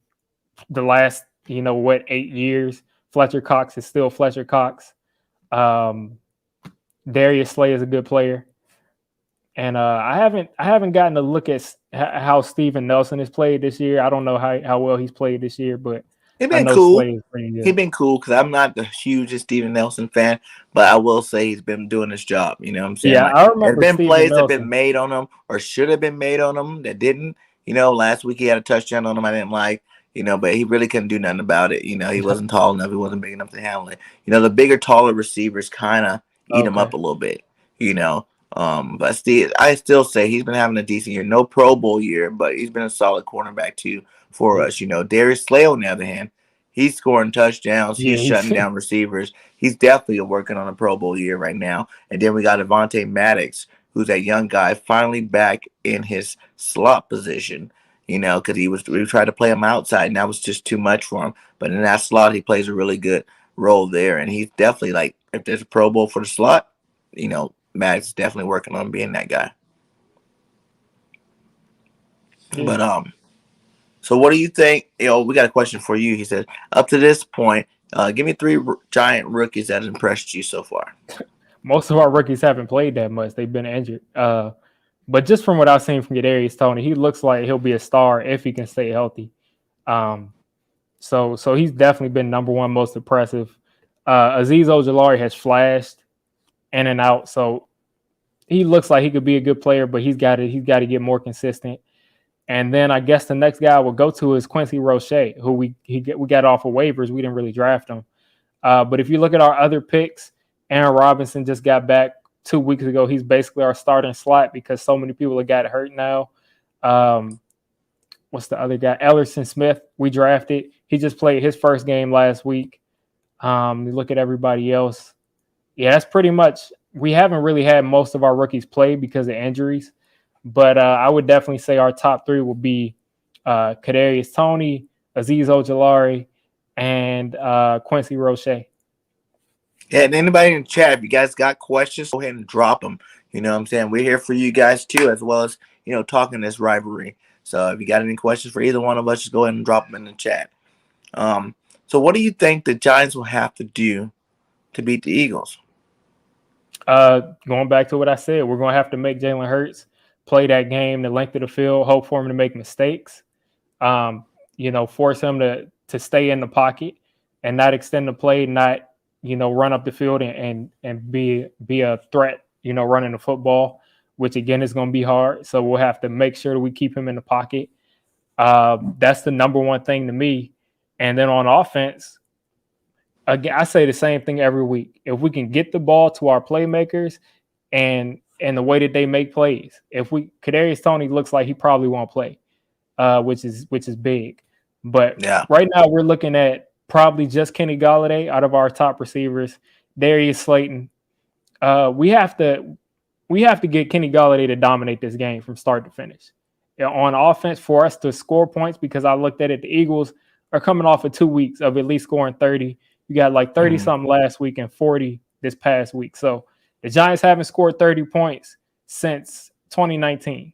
the last, 8 years. Fletcher Cox is still Fletcher Cox. Darius Slay is a good player. And I haven't gotten a look at how Steven Nelson has played this year. I don't know how well he's played this year, but he's been cool. He's been cool because I'm not the hugest Steven Nelson fan, but I will say he's been doing his job. You know what I'm saying? Yeah, I remember there's been Steven plays that Nelson. have been made on him or should have been made on him that didn't. Last week he had a touchdown on him I didn't like. But he really couldn't do nothing about it. He wasn't tall enough. He wasn't big enough to handle it. The bigger, taller receivers kind of eat him up a little bit. But I still say he's been having a decent year. No Pro Bowl year, but he's been a solid cornerback too for us. Darius Slay on the other hand, he's scoring touchdowns. He's shutting down receivers. He's definitely working on a Pro Bowl year right now. And then we got Ivante Maddox, who's that young guy finally back in his slot position. Because we tried to play him outside, and that was just too much for him. But in that slot, he plays a really good role there, and he's definitely if there's a Pro Bowl for the slot, Maddox is definitely working on being that guy. Yeah. But so what do you think? We got a question for you. He said, up to this point, give me 3 giant rookies that impressed you so far. Most of our rookies haven't played that much; they've been injured. But just from what I've seen from Kadarius Toney, he looks like he'll be a star if he can stay healthy. So he's definitely been number one most impressive. Azeez Ojulari has flashed in and out, so he looks like he could be a good player, but he's got to get more consistent. And then I guess the next guy we'll go to is Quincy Rochet, who we got off of waivers. We didn't really draft him. But if you look at our other picks, Aaron Robinson just got back 2 weeks ago. He's basically our starting slot because so many people have got hurt now. What's the other guy? Ellerson Smith, we drafted. He just played his first game last week. You look at everybody else. Yeah, that's pretty much. We haven't really had most of our rookies play because of injuries. But I would definitely say our top 3 will be Kadarius Toney, Azeez Ojulari, and Quincy Rochet. Yeah, and anybody in the chat, if you guys got questions, go ahead and drop them. You know what I'm saying? We're here for you guys too, as well as, talking this rivalry. So if you got any questions for either one of us, just go ahead and drop them in the chat. So what do you think the Giants will have to do to beat the Eagles? Going back to what I said, we're going to have to make Jalen Hurts play that game, the length of the field, hope for him to make mistakes, force him to stay in the pocket and not extend the play, not run up the field and be a threat, running the football, which again is going to be hard. So we'll have to make sure that we keep him in the pocket. That's the number one thing to me. And then on offense, again, I say the same thing every week. If we can get the ball to our playmakers and the way that they make plays, Kadarius Toney looks like he probably won't play, which is big. But right now we're looking at probably just Kenny Golladay out of our top receivers. Darius Slayton. We have to get Kenny Golladay to dominate this game from start to finish. On offense, for us to score points, because I looked at it, the Eagles are coming off of 2 weeks of at least scoring 30. You got 30-something last week and 40 this past week. So the Giants haven't scored 30 points since 2019.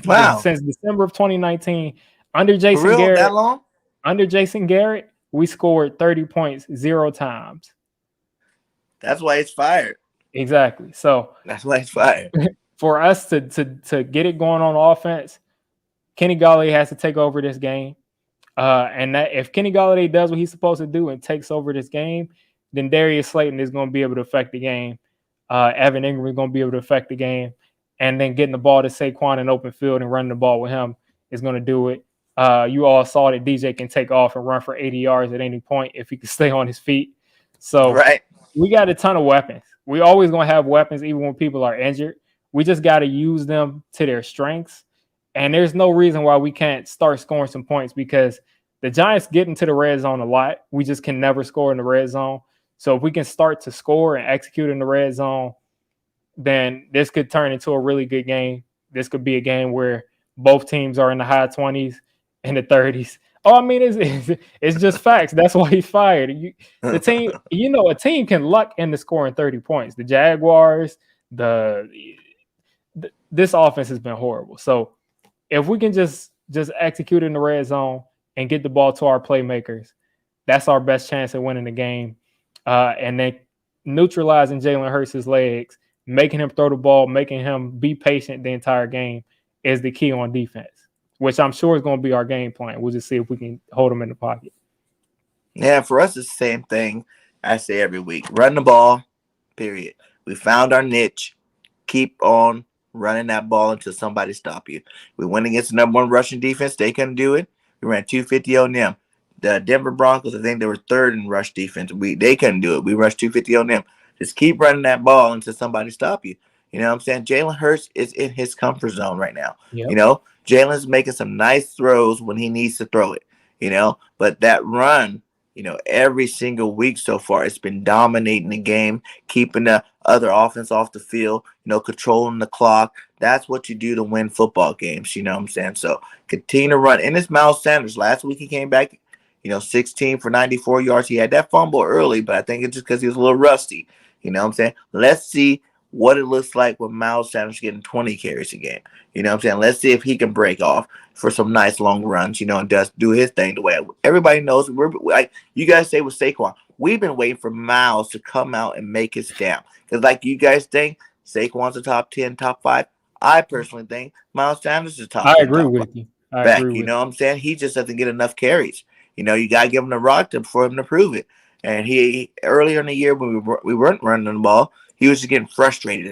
Wow. Since December of 2019. Under Jason For real? Garrett. That long? Under Jason Garrett, we scored 30 points 0 times. That's why he's fired. Exactly. So that's why he's fired. For us to get it going on offense, Kenny Golladay has to take over this game. And that if Kenny Golladay does what he's supposed to do and takes over this game, then Darius Slayton is going to be able to affect the game. Evan Ingram is going to be able to affect the game. And then getting the ball to Saquon in open field and running the ball with him is going to do it. You all saw that DJ can take off and run for 80 yards at any point if he can stay on his feet. So we got a ton of weapons. We always gonna have weapons, even when people are injured. We just got to use them to their strengths. And there's no reason why we can't start scoring some points because the Giants get into the red zone a lot. We just can never score in the red zone. So if we can start to score and execute in the red zone, then this could turn into a really good game. This could be a game where both teams are in the high 20s and the 30s. Oh, I mean, it's just facts. That's why he's fired. The team, a team can luck into scoring 30 points. The Jaguars, this offense has been horrible. So if we can just execute in the red zone and get the ball to our playmakers, that's our best chance at winning the game. And then neutralizing Jalen Hurts' legs, making him throw the ball, making him be patient the entire game is the key on defense, which I'm sure is going to be our game plan. We'll just see if we can hold him in the pocket. Yeah, for us, it's the same thing I say every week. Run the ball, period. We found our niche. Keep on running that ball until somebody stop you. We went against the number one rushing defense. They couldn't do it. We ran 250 on them. The Denver Broncos, I think they were third in rush defense. They couldn't do it. We rushed 250 on them. Just keep running that ball until somebody stop you. You know what I'm saying? Jalen Hurts is in his comfort zone right now. Yep. Jalen's making some nice throws when he needs to throw it. But that run, every single week so far, it's been dominating the game, keeping the other offense off the field, controlling the clock. That's what you do to win football games, you know what I'm saying? So continue to run. And it's Miles Sanders. Last week he came back, 16 for 94 yards. He had that fumble early, but I think it's just because he was a little rusty. You know what I'm saying? Let's see what it looks like with Miles Sanders getting 20 carries a game. You know what I'm saying? Let's see if he can break off for some nice long runs, and does do his thing the way everybody knows. We're like you guys say with Saquon, we've been waiting for Miles to come out and make his stamp. Because like you guys think Saquon's a top 10, top 5. I personally think Miles Sanders is a top 10, I agree with you. You know what I'm saying? He just doesn't get enough carries. You got to give him the rock for him to prove it. And he earlier in the year when we weren't running the ball, he was just getting frustrated.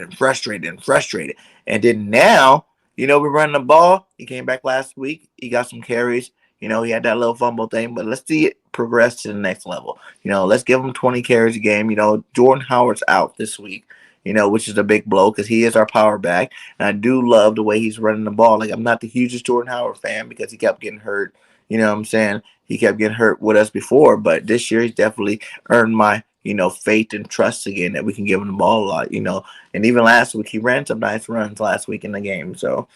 And then now, we're running the ball. He came back last week. He got some carries. He had that little fumble thing. But let's see it progress to the next level. Let's give him 20 carries a game. Jordan Howard's out this week, which is a big blow because he is our power back. And I do love the way he's running the ball. Like, I'm not the hugest Jordan Howard fan because he kept getting hurt. You know what I'm saying? He kept getting hurt with us before, but this year he's definitely earned my, faith and trust again that we can give him the ball a lot, And even last week, he ran some nice runs last week in the game. So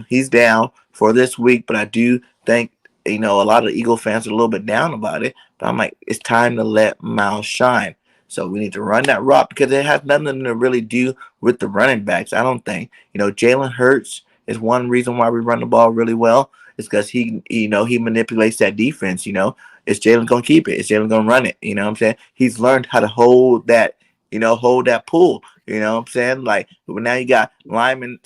he's down for this week, but I do think, a lot of Eagle fans are a little bit down about it. But I'm like, it's time to let Miles shine. So we need to run that rock because it has nothing to really do with the running backs, I don't think. Jalen Hurts is one reason why we run the ball really well. It's because he manipulates that defense. Is Jalen gonna keep it? Is Jalen gonna run it? You know what I'm saying? He's learned how to hold that pull. You know what I'm saying? Like, but now you got linemen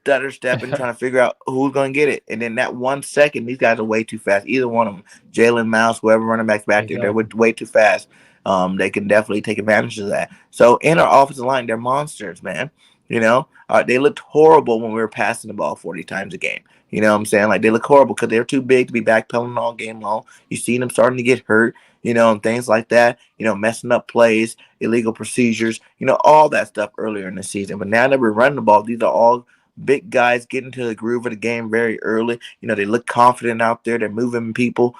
stutter stepping, trying to figure out who's gonna get it. And then that 1 second, these guys are way too fast. Either one of them, Jalen, Miles, whoever running back's back there, they're way too fast. They can definitely take advantage of that. So in our offensive line, they're monsters, man. They looked horrible when we were passing the ball 40 times a game. You know what I'm saying? Like, they look horrible because they're too big to be backpedaling all game long. You see them starting to get hurt, and things like that, messing up plays, illegal procedures, all that stuff earlier in the season. But now that we're running the ball, these are all big guys getting to the groove of the game very early. They look confident out there. They're moving people,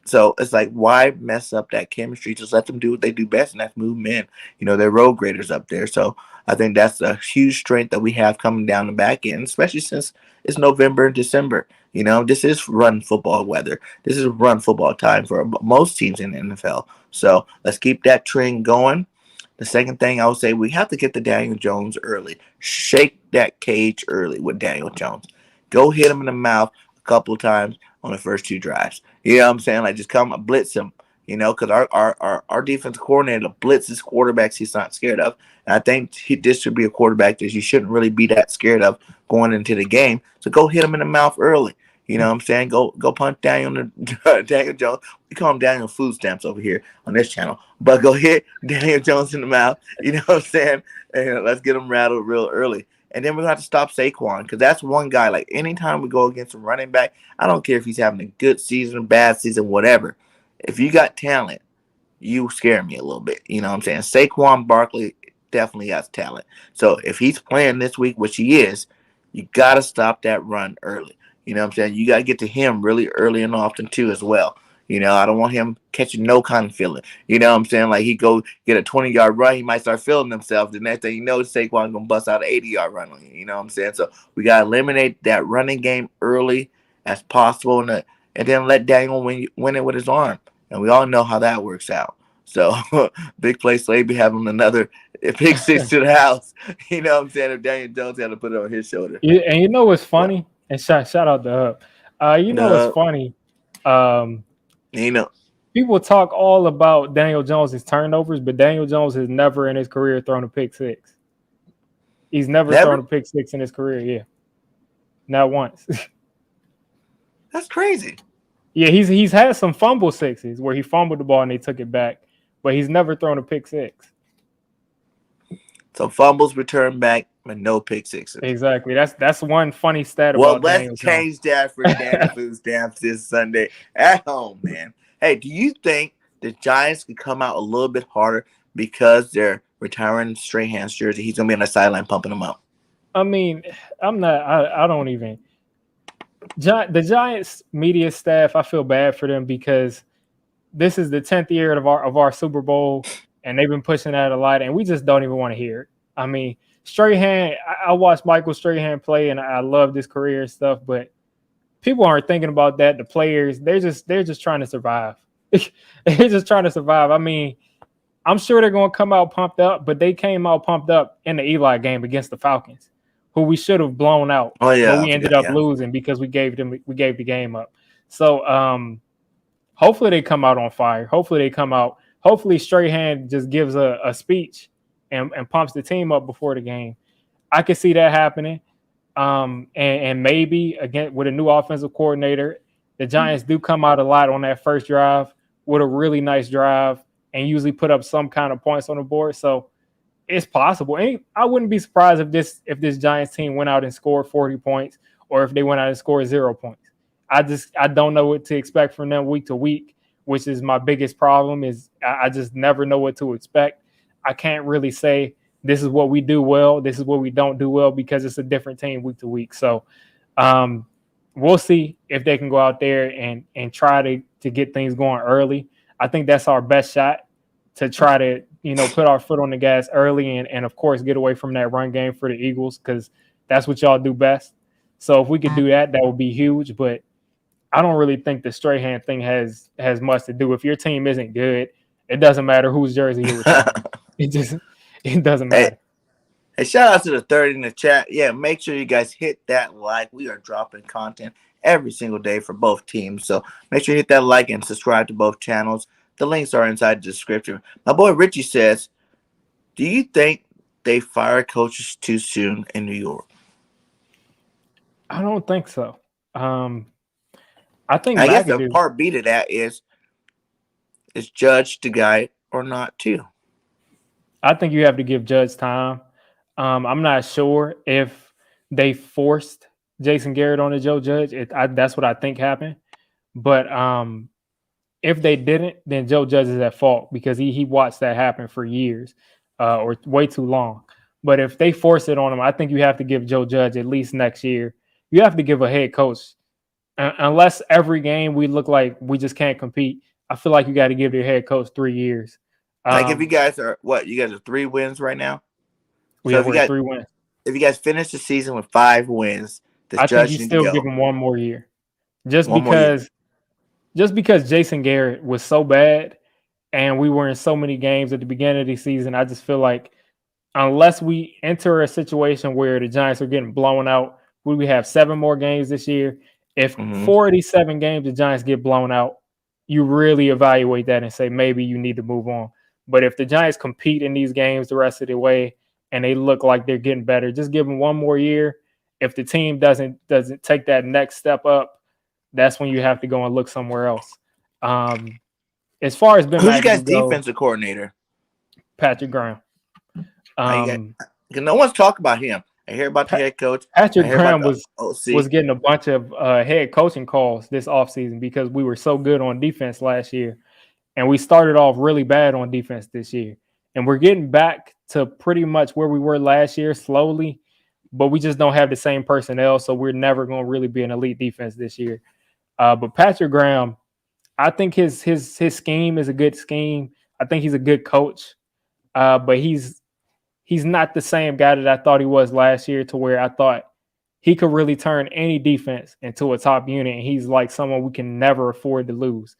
So it's like, why mess up that chemistry? Just let them do what they do best, and that's move men. They're road graders up there. So I think that's a huge strength that we have coming down the back end, especially since it's November and December. This is run football weather. This is run football time for most teams in the NFL. So let's keep that trend going. The second thing I would say, we have to get to Daniel Jones early. Shake that cage early with Daniel Jones. Go hit him in the mouth a couple of times on the first 2 drives. You know what I'm saying? Like, just come blitz him. Because our defensive coordinator blitzes quarterbacks he's not scared of. And I think this should be a quarterback that you shouldn't really be that scared of going into the game. So go hit him in the mouth early. You know what I'm saying? Go punt Daniel Jones. We call him Daniel Food Stamps over here on this channel. But go hit Daniel Jones in the mouth. You know what I'm saying? And let's get him rattled real early. And then we're going to have to stop Saquon because that's one guy. Like, anytime we go against a running back, I don't care if he's having a good season, bad season, whatever. If you got talent, you scare me a little bit. You know what I'm saying? Saquon Barkley, definitely has talent. So if he's playing this week, which he is, you got to stop that run early. You know what I'm saying? You got to get to him really early and often too as well. You know, I don't want him catching no kind of feeling. You know what I'm saying? Like he go get a 20-yard run, he might start feeling himself. The next thing you know, Saquon going to bust out an 80-yard run on you. You know what I'm saying? So we got to eliminate that running game early as possible and then let Daniel win it with his arm. And we all know how that works out. So big play Slavy having another pick six to the house. You know what I'm saying? If Daniel Jones had to put it on his shoulder. Yeah, and you know what's funny? And shout out to Hub. You know what's funny? You know, people talk all about Daniel Jones' turnovers, but Daniel Jones has never in his career thrown a pick six. He's never thrown a pick six in his career. Yeah, not once. That's crazy. Yeah, he's had some fumble sixes where he fumbled the ball and they took it back, but he's never thrown a pick six. So fumbles return back, but no pick sixes. Exactly. That's one funny stat well, about let's Daniel change Jones. that for Daniel Food Stamps this Sunday at home, man. Hey, do you think the Giants could come out a little bit harder because they're retiring Strahan's jersey? He's going to be on the sideline pumping them up. I mean, I don't even. The Giants media staff, I feel bad for them because this is the 10th year of our Super Bowl, and they've been pushing that a lot, and we just don't even want to hear it. I mean, Strahan, I watched Michael Strahan play, and I love his career and stuff, but people aren't thinking about that. The players, they're just trying to survive. They're just trying to survive. I mean, I'm sure they're going to come out pumped up, but they came out pumped up in the Eli game against the Falcons, who we should have blown out. Oh yeah, but we ended up losing because we gave the game up. So hopefully they come out on fire. Hopefully Strahan just gives a speech and pumps the team up before the game. I could see that happening. And maybe again with a new offensive coordinator, the Giants do come out a lot on that first drive with a really nice drive and usually put up some kind of points on the board. So it's possible. And I wouldn't be surprised if this Giants team went out and scored 40 points or if they went out and scored 0 points. I don't know what to expect from them week to week, which is my biggest problem. Is I just never know what to expect. I can't really say this is what we do well, this is what we don't do well because it's a different team week to week. So we'll see if they can go out there and try to get things going early. I think that's our best shot to try to, put our foot on the gas early and of course, get away from that run game for the Eagles because that's what y'all do best. So if we could do that, that would be huge. But I don't really think the Strahan thing has much to do. If your team isn't good, it doesn't matter whose jersey you're retiring. It doesn't matter. Hey, shout out to the 30 in the chat. Yeah, make sure you guys hit that like. We are dropping content every single day for both teams. So make sure you hit that like and subscribe to both channels. The links are inside the description. My boy Richie says, do you think they fire coaches too soon in New York? I don't think so. I guess the part B to that is Judge the guy or not too? I think you have to give Judge time. I'm not sure if they forced Jason Garrett on the Joe Judge. That's what I think happened. But if they didn't, then Joe Judge is at fault because he watched that happen for years or way too long. But if they force it on him, I think you have to give Joe Judge at least next year. You have to give a head coach. Unless every game we look like we just can't compete, I feel like you got to give your head coach 3 years. If you guys are you guys are 3 wins right now? We're 3 wins. If you guys finish the season with 5 wins, I think you still give him 1 more year. Just because Jason Garrett was so bad and we were in so many games at the beginning of the season, I just feel like unless we enter a situation where the Giants are getting blown out, we have 7 more games this year. If 4 of these 7 games the Giants get blown out, you really evaluate that and say maybe you need to move on. But if the Giants compete in these games the rest of the way and they look like they're getting better, just give them 1 more year. If the team doesn't take that next step up, that's when you have to go and look somewhere else. As far as Ben, who's you guys' defensive coordinator? Patrick Graham. No one's talking about him. I hear about the head coach. Patrick Graham was getting a bunch of head coaching calls this offseason because we were so good on defense last year. And we started off really bad on defense this year. And we're getting back to pretty much where we were last year slowly, but we just don't have the same personnel, so we're never going to really be an elite defense this year. But Patrick Graham, I think his scheme is a good scheme. I think he's a good coach, but he's not the same guy that I thought he was last year, to where I thought he could really turn any defense into a top unit, and he's like someone we can never afford to lose.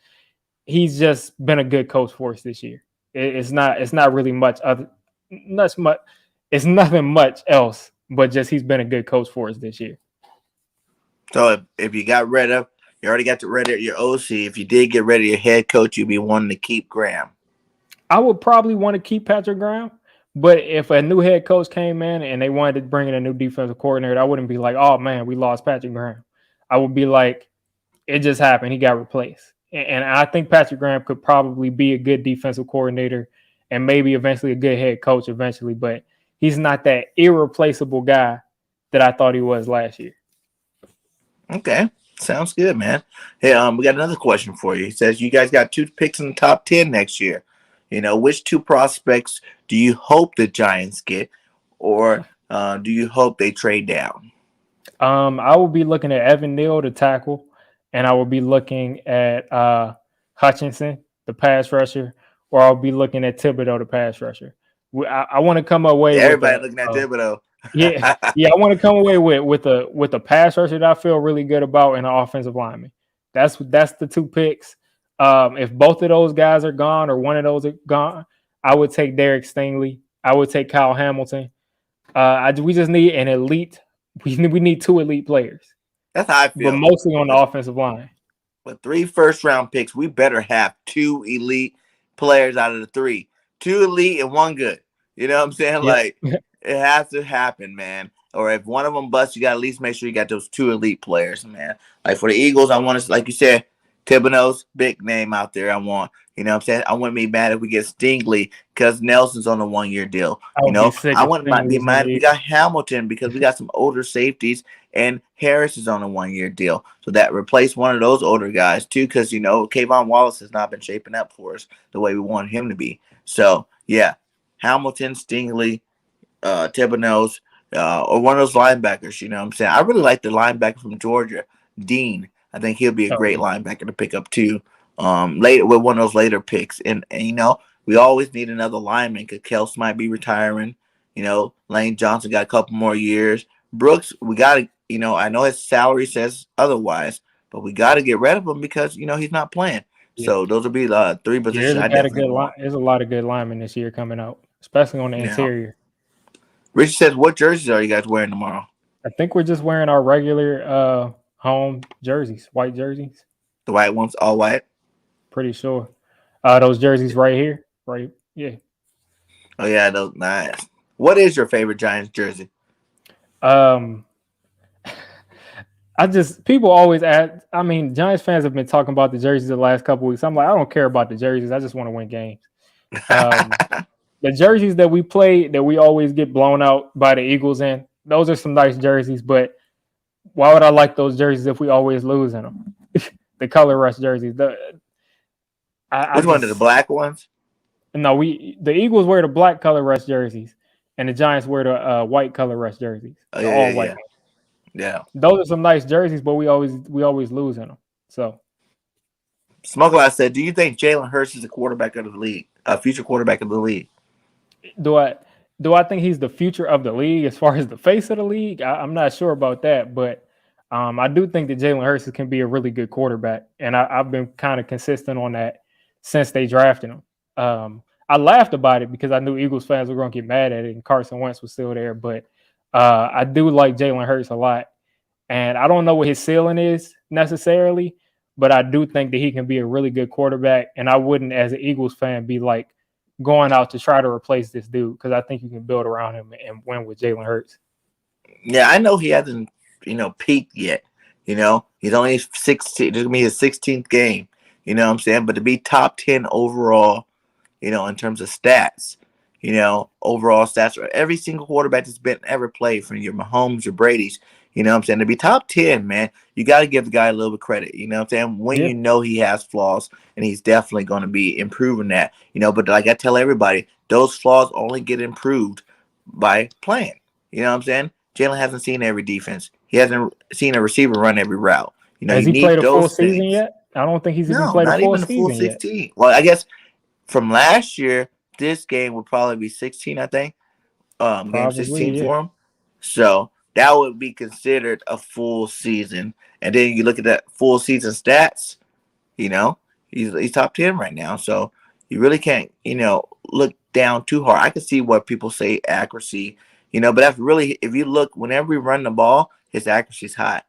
He's just been a good coach for us this year. It's not really much other, it's nothing much else, but just he's been a good coach for us this year. So if you got rid of, you already got rid of your OC. If you did get rid of your head coach, you'd be wanting to keep Graham. I would probably want to keep Patrick Graham, but if a new head coach came in and they wanted to bring in a new defensive coordinator, I wouldn't be like, oh man, we lost Patrick Graham. I would be like, it just happened. He got replaced. And I think Patrick Graham could probably be a good defensive coordinator and maybe eventually a good head coach eventually, but he's not that irreplaceable guy that I thought he was last year. Okay. Sounds good, man. Hey, we got another question for you. He says, you guys got 2 picks in the top 10 next year. Which 2 prospects do you hope the Giants get, or do you hope they trade down? I will be looking at Evan Neal, the tackle, and I will be looking at Hutchinson, the pass rusher, or I'll be looking at Thibodeau, the pass rusher. I want to come away with everybody looking at Thibodeau. I want to come away with a pass rusher that I feel really good about, and an offensive lineman. That's the 2 picks. If both of those guys are gone or one of those are gone, I would take Derek Stingley. I would take Kyle Hamilton. We just need an elite. We need 2 elite players. That's how I feel. But mostly on the offensive line. With 3 first-round picks, we better have 2 elite players out of the 3. 2 elite and 1 good. You know what I'm saying? Yeah. Like, it has to happen, man. Or if one of them busts, you got to at least make sure you got those 2 elite players, man. Like for the Eagles, I want to, like you said, Thibodeau's big name out there. I want, you know what I'm saying? I wouldn't be mad if we get Stingley because Nelson's on a 1-year deal. I wouldn't be mad if we got Hamilton because we got some older safeties and Harris is on a 1-year deal. So that replaced one of those older guys too, because, Kayvon Wallace has not been shaping up for us the way we want him to be. So, yeah, Hamilton, Stingley, Thibodeau's, or one of those linebackers, you know what I'm saying? I really like the linebacker from Georgia, Dean. I think he'll be a great linebacker to pick up too. Later with one of those later picks, and we always need another lineman because Kels might be retiring. Lane Johnson got a couple more years. Brooks, we got to. I know his salary says otherwise, but we got to get rid of him because he's not playing. Yeah. So those will be 3 positions. There's a lot of good linemen this year coming out, especially on the interior. Richard says, "What jerseys are you guys wearing tomorrow?" I think we're just wearing our regular home jerseys, white jerseys. The white ones, all white? Pretty sure. Those jerseys right here. Right. Yeah. Oh, yeah, those nice. What is your favorite Giants jersey? People always ask. I mean, Giants fans have been talking about the jerseys the last couple of weeks. I'm like, I don't care about the jerseys. I just want to win games. The jerseys that we play, that we always get blown out by the Eagles in, those are some nice jerseys, but why would I like those jerseys if we always lose in them? The color rush jerseys. Which one are the black ones? No, the Eagles wear the black color rush jerseys, and the Giants wear the white color rush jerseys. All white. Yeah. Those are some nice jerseys, but we always lose in them. So, Smuggler said, "Do you think Jalen Hurts is a quarterback of the league, a future quarterback of the league?" Do I think he's the future of the league as far as the face of the league? I'm not sure about that, but I do think that Jalen Hurts can be a really good quarterback, and I've been kind of consistent on that since they drafted him. I laughed about it because I knew Eagles fans were going to get mad at it, and Carson Wentz was still there, but I do like Jalen Hurts a lot, and I don't know what his ceiling is necessarily, but I do think that he can be a really good quarterback, and I wouldn't, as an Eagles fan, be like going out to try to replace this dude because I think you can build around him and win with Jalen Hurts. Yeah, I know he hasn't, peaked yet. He's only 16. This will be his 16th game. You know what I'm saying? But to be top 10 overall, in terms of stats, overall stats for every single quarterback that's been ever played, from your Mahomes, your Brady's, You know what I'm saying? To be top 10, man, you got to give the guy a little bit of credit. You know what I'm saying? When Yeah. you know he has flaws, and he's definitely going to be improving that. You know, but like I tell everybody, those flaws only get improved by playing. You know what I'm saying? Jalen hasn't seen every defense. He hasn't seen a receiver run every route. You know, Has you he played need a full those season things. yet? I don't think he's even No, played a not full even the full season yet. 16. Well, I guess from last year, this game would probably be 16, I think. Game 16 Probably, yeah. for him. So that would be considered a full season. And then you look at that full season stats, you know, he's top 10 right now. So you really can't, you know, look down too hard. I can see what people say accuracy, you know, but that's really, if you look, whenever we run the ball, his accuracy's high.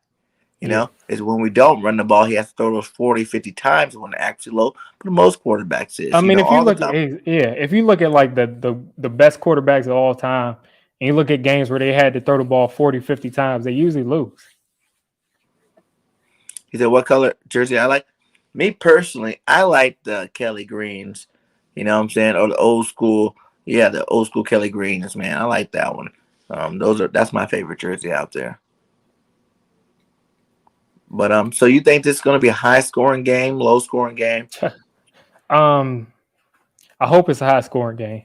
You know, is when we don't run the ball, he has to throw those 40, 50 times when the accuracy low. But most quarterbacks is, I mean, if you all the look time. at if you look at like the best quarterbacks of all time, and you look at games where they had to throw the ball 40, 50 times, they usually lose. He said, what color jersey I like? Me personally, I like the Kelly Greens. You know what I'm saying? Or the old school. Yeah, the old school Kelly Greens, man. I like that one. That's my favorite jersey out there. But so you think this is gonna be a high scoring game, low scoring game? I hope it's a high scoring game.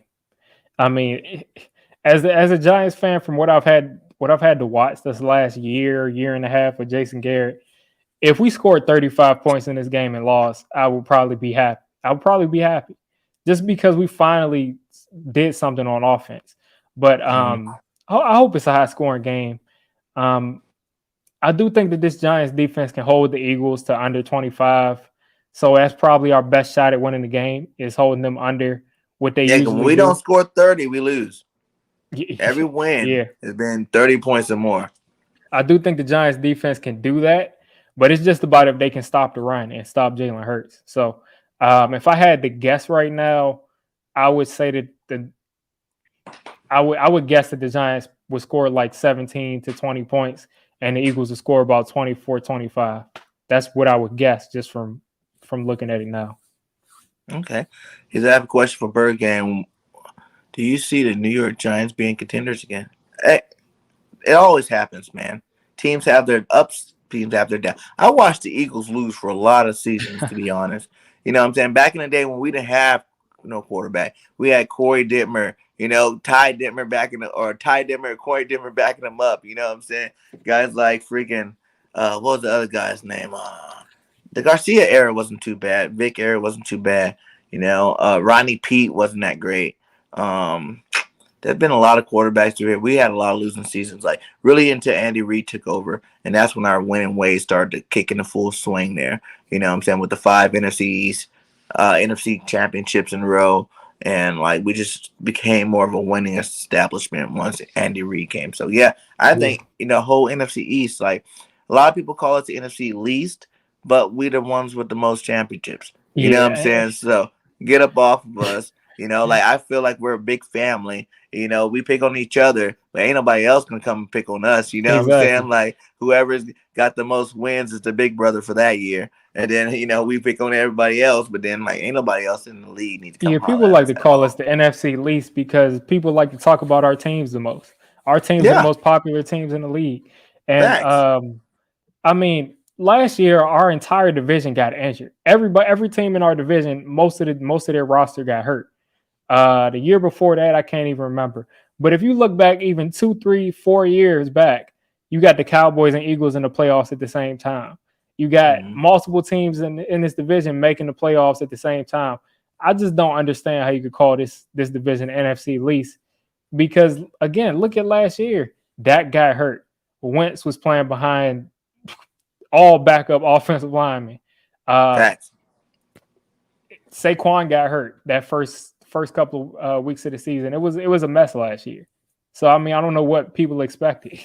I mean, as a Giants fan, from what I've had to watch this last year and a half with Jason Garrett, if we scored 35 points in this game and lost, I would probably be happy. I would probably be happy just because we finally did something on offense. But I hope it's a high scoring game. I do think that this Giants defense can hold the Eagles to under 25. So that's probably our best shot at winning the game, is holding them under what they usually do. When we don't score 30, we lose. Every win Yeah. has been 30 points or more. I do think the Giants defense can do that, but it's just about if they can stop the run and stop Jalen Hurts. So if I had to guess right now, I would say that I would guess that the Giants would score like 17 to 20 points and the Eagles would score about 24, 25. That's what I would guess just from looking at it now. Okay. I have a question for BIRDGANG. Do you see the New York Giants being contenders again? It always happens, man. Teams have their ups, teams have their downs. I watched the Eagles lose for a lot of seasons, to be honest. You know what I'm saying? Back in the day when we didn't have no quarterback, we had Corey Dittmer, you know, Ty Dittmer and Corey Dittmer backing them up. You know what I'm saying? Guys like freaking, what was the other guy's name? The Garcia era wasn't too bad. Vic era wasn't too bad. You know, Ronnie Pete wasn't that great. There's been a lot of quarterbacks through here. We had a lot of losing seasons, like really until Andy Reid took over. And that's when our winning ways started to kick in the full swing there. You know what I'm saying? With the 5 NFC championships in a row. And like we just became more of a winning establishment once Andy Reid came. So yeah, I think whole NFC East, like a lot of people call it the NFC least, but we the ones with the most championships. You know what I'm saying? So get up off of us. You know, like I feel like we're a big family. You know, we pick on each other, but ain't nobody else gonna come and pick on us. You know what I'm saying? Like whoever's got the most wins is the big brother for that year. And then, we pick on everybody else, but then like ain't nobody else in the league need to come. Yeah, people like to call us the NFC least because people like to talk about our teams the most. Our teams are the most popular teams in the league. And I mean, last year our entire division got injured. Every team in our division, most of their roster got hurt. The year before that, I can't even remember. But if you look back even 2, 3, 4 years back, you got the Cowboys and Eagles in the playoffs at the same time. You got multiple teams in this division making the playoffs at the same time. I just don't understand how you could call this division NFC least. Because, again, look at last year. Dak got hurt. Wentz was playing behind all backup offensive linemen. Saquon got hurt that first couple of weeks of the season. It was a mess last year. So, I mean, I don't know what people expected.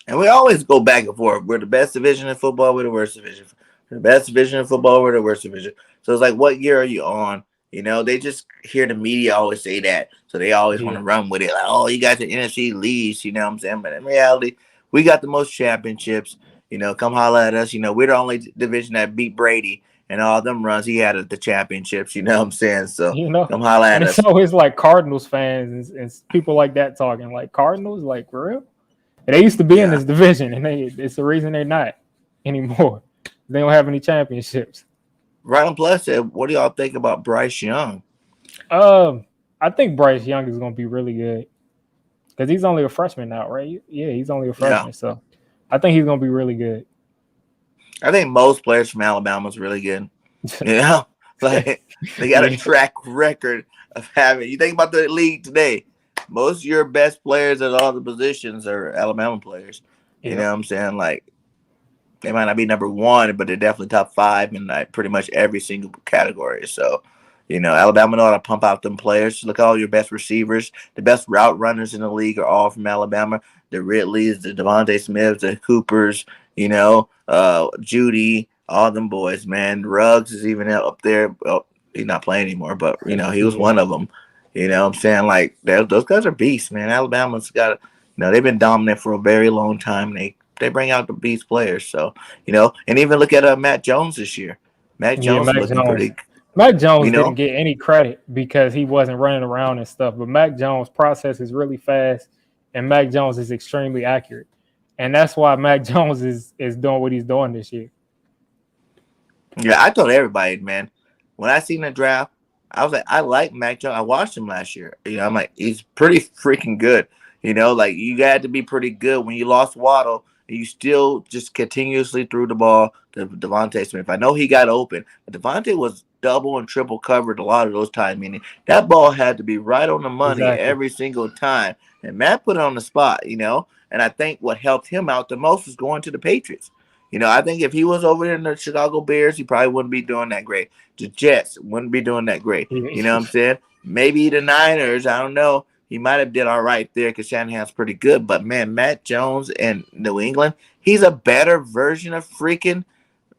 And we always go back and forth. We're the best division in football. We're the worst division. We're the best division in football. We're the worst division. So it's like, what year are you on? You know, they just hear the media always say that. So they always want to run with it. Like, oh, you got the NFC least, you know what I'm saying? But in reality, we got the most championships. You know, come holler at us. You know, we're the only division that beat Brady and all them runs he had at the championships. You know what I'm saying? So come holler at us. It's always like Cardinals fans and people like that talking. Like, Cardinals? Like, for real? They used to be in this division, and it's the reason they're not anymore. They don't have any championships. Right. Plus, what do y'all think about Bryce Young? I think Bryce Young is going to be really good because he's only a freshman now, right? Yeah, he's only a freshman, so I think he's going to be really good. I think most players from Alabama is really good. You know, like they got a track record of having. You think about the league today. Most of your best players at all the positions are Alabama players. You know what I'm saying? Like, they might not be number one, but they're definitely top 5 in like pretty much every single category. So, you know, Alabama know how to pump out them players. Look at all your best receivers. The best route runners in the league are all from Alabama. The Ridleys, the Devontae Smiths, the Coopers, you know, Judy, all them boys, man. Ruggs is even up there. Well, he's not playing anymore, but, you know, he was one of them. You know what I'm saying? Like, those guys are beasts, man. Alabama's got, you know, they've been dominant for a very long time. They bring out the beast players. So, you know, and even look at Matt Jones this year. Matt Jones looking pretty. Mac Jones didn't get any credit because he wasn't running around and stuff. But Mac Jones' process is really fast, and Mac Jones is extremely accurate. And that's why Mac Jones is doing what he's doing this year. Yeah, I told everybody, man, when I seen the draft, I was like, I like Mac Jones. I watched him last year. You know, I'm like, he's pretty freaking good. You know, like, you got to be pretty good when you lost Waddle. You still just continuously threw the ball to Devontae Smith. I know he got open, but Devontae was double and triple covered a lot of those times, meaning that ball had to be right on the money every single time. And Matt put it on the spot, you know. And I think what helped him out the most was going to the Patriots. You know, I think if he was over there in the Chicago Bears, he probably wouldn't be doing that great. The Jets wouldn't be doing that great. You know what I'm saying? Maybe the Niners, I don't know. He might have did all right there because Shanahan's pretty good. But, man, Matt Jones in New England, he's a better version of freaking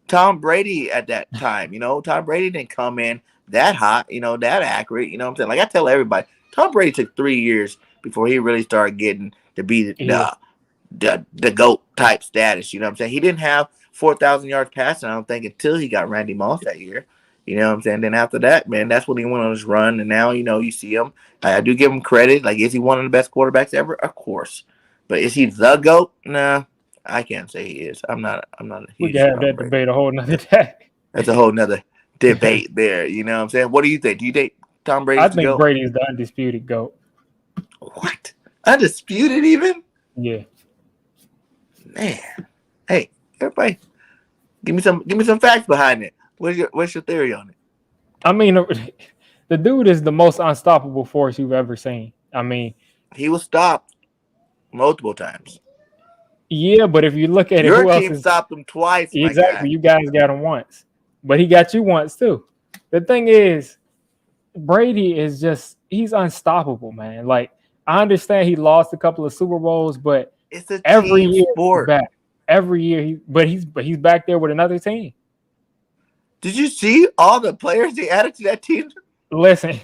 Tom Brady at that time. You know, Tom Brady didn't come in that hot, you know, that accurate. You know what I'm saying? Like, I tell everybody, Tom Brady took 3 years before he really started getting to be the GOAT type status. You know what I'm saying? He didn't have 4,000 yards passing, I don't think, until he got Randy Moss that year. You know what I'm saying? Then after that, man, that's when he went on his run. And now, you know, you see him. I do give him credit. Like, is he one of the best quarterbacks ever? Of course. But is he the GOAT? Nah, I can't say he is. I'm not a huge We can have that debate a whole nother day. That's a whole nother debate there. You know what I'm saying? What do you think? Do you think Tom Brady's the GOAT? I think Brady's the undisputed GOAT. What? Undisputed even? Yeah. Man. Hey, everybody, give me some facts behind it. What's your theory on it? I mean, the dude is the most unstoppable force you've ever seen. I mean, he was stopped multiple times. Yeah, but if you look at your team stopped him twice. Exactly, you guys got him once, but he got you once too. The thing is, Brady is he's unstoppable, man. Like, I understand he lost a couple of Super Bowls, but it's a every team year sport. Back. Every year he's back there with another team. Did you see all the players he added to that team? Listen,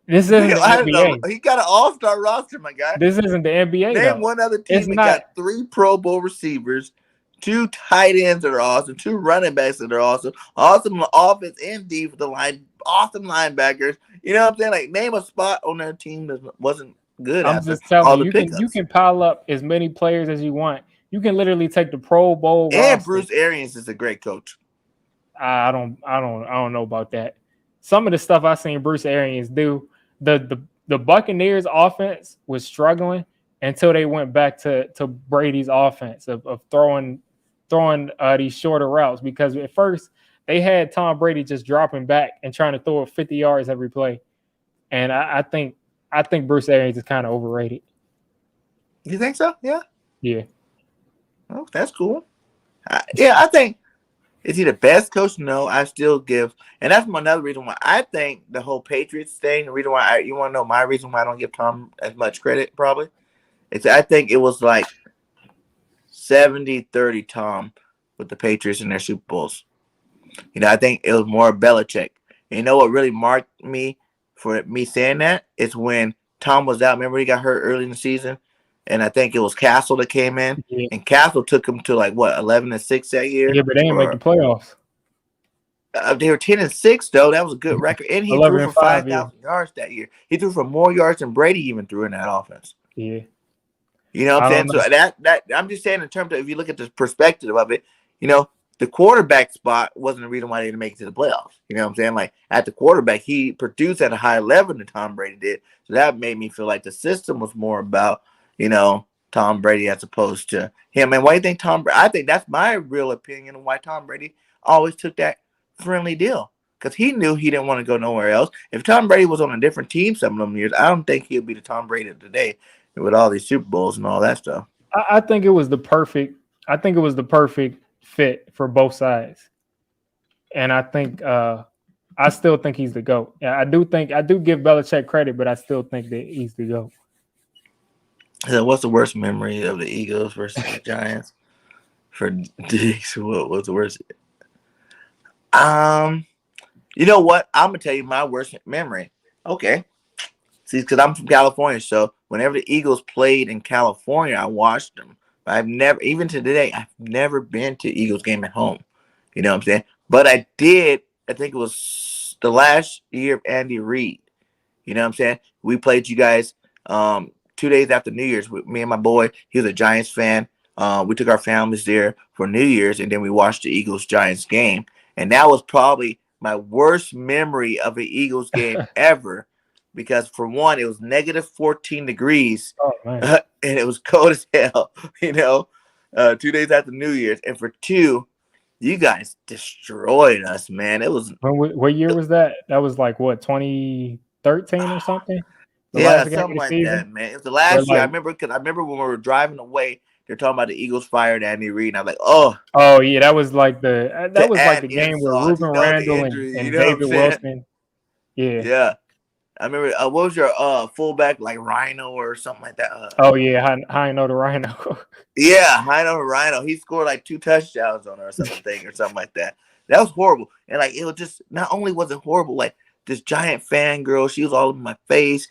this isn't the NBA. He got an all-star roster, my guy. This isn't the NBA. Name one other team that got 3 Pro Bowl receivers, 2 tight ends that are awesome, 2 running backs that are awesome offense and defense, the line, awesome linebackers. You know what I'm saying? Like, name a spot on their team that wasn't good. I'm just telling you, you can pile up as many players as you want. You can literally take the Pro Bowl and roster. Bruce Arians is a great coach. I don't know about that. Some of the stuff I seen Bruce Arians do, the Buccaneers offense was struggling until they went back to Brady's offense of throwing these shorter routes, because at first they had Tom Brady just dropping back and trying to throw it 50 yards every play. And I think Bruce Arians is kind of overrated. You think so? Yeah. Yeah. Oh, that's cool. I think, is he the best coach? No, I still give, and that's another reason why I think the whole Patriots thing, the reason why you want to know my reason why I don't give Tom as much credit, probably, is I think it was like 70-30 Tom with the Patriots in their Super Bowls. You know, I think it was more Belichick. And you know what really marked me for me saying that is when Tom was out. Remember, he got hurt early in the season? And I think it was Castle that came in, and Castle took him to 11-6 that year. Yeah, but they didn't make the playoffs. They were 10-6 though. That was a good record, and he threw for 5,000 yards that year. He threw for more yards than Brady even threw in that offense. Yeah, You know what I'm saying? So that I'm just saying in terms of if you look at the perspective of it, you know, the quarterback spot wasn't the reason why they didn't make it to the playoffs. You know what I'm saying? Like at the quarterback, he produced at a higher level than Tom Brady did. So that made me feel like the system was more about, you know, Tom Brady as opposed to him. And why do you think Tom Brady? I think that's my real opinion of why Tom Brady always took that friendly deal. Because he knew he didn't want to go nowhere else. If Tom Brady was on a different team some of them years, I don't think he'll be the Tom Brady of today with all these Super Bowls and all that stuff. I think it was the perfect. I think it was the perfect fit for both sides, and I think I still think he's the GOAT. Yeah, I do give Belichick credit, but I still think that he's the GOAT. So what's the worst memory of the Eagles versus the Giants? For Diggs, what was the worst? You know what? I'm gonna tell you my worst memory. Okay. See, because I'm from California, so whenever the Eagles played in California, I watched them. But I've never, even to today, I've never been to Eagles game at home. You know what I'm saying? But I did. I think it was the last year of Andy Reid. You know what I'm saying? We played you guys 2 days after New Year's with me and my boy. He was a Giants fan. We took our families there for New Year's, and then we watched the Eagles-Giants game. And that was probably my worst memory of an Eagles game ever. Because for one, it was negative 14 degrees, and it was cold as hell, you know, 2 days after New Year's. And for two, you guys destroyed us, man. It was. What year was that? That was like what, 2013 or something? Yeah, something like that, man. It was the last year. I remember when we were driving away, they're talking about the Eagles fired Andy Reid, and I was like, oh yeah, that was like the game where Ruben Randall and David Wilson. Yeah. I remember, what was your fullback, like Rhino or something like that? Oh, yeah, Hino the Rhino. Yeah, Hino the Rhino. He scored like 2 touchdowns on her or something like that. That was horrible. And like, it was just, not only was it horrible, like this giant fangirl, she was all in my face.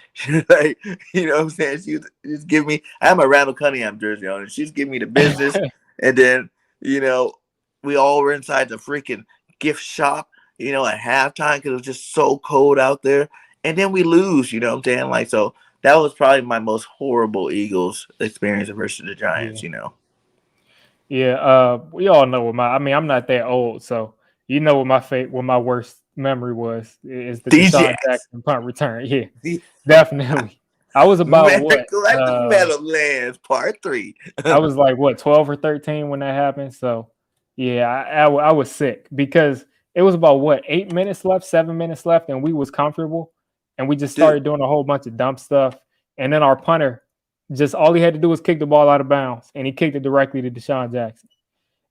Like, you know what I'm saying? She was just giving me, I had my Randall Cunningham jersey on, and she's giving me the business. And then, you know, we all were inside the freaking gift shop, you know, at halftime because it was just so cold out there. And then we lose, you know what I'm saying? Like, so that was probably my most horrible Eagles experience versus the Giants, you know. Yeah, we all know I'm not that old, so you know what my worst memory was is the Deshaun Jackson punt return. Yeah, definitely. I was about Meadowlands Part 3. I was like 12 or 13 when that happened. So yeah, I was sick because it was about 8 minutes left, 7 minutes left, and we was comfortable. And we just started doing a whole bunch of dumb stuff. And then our punter, just all he had to do was kick the ball out of bounds. And he kicked it directly to Deshaun Jackson.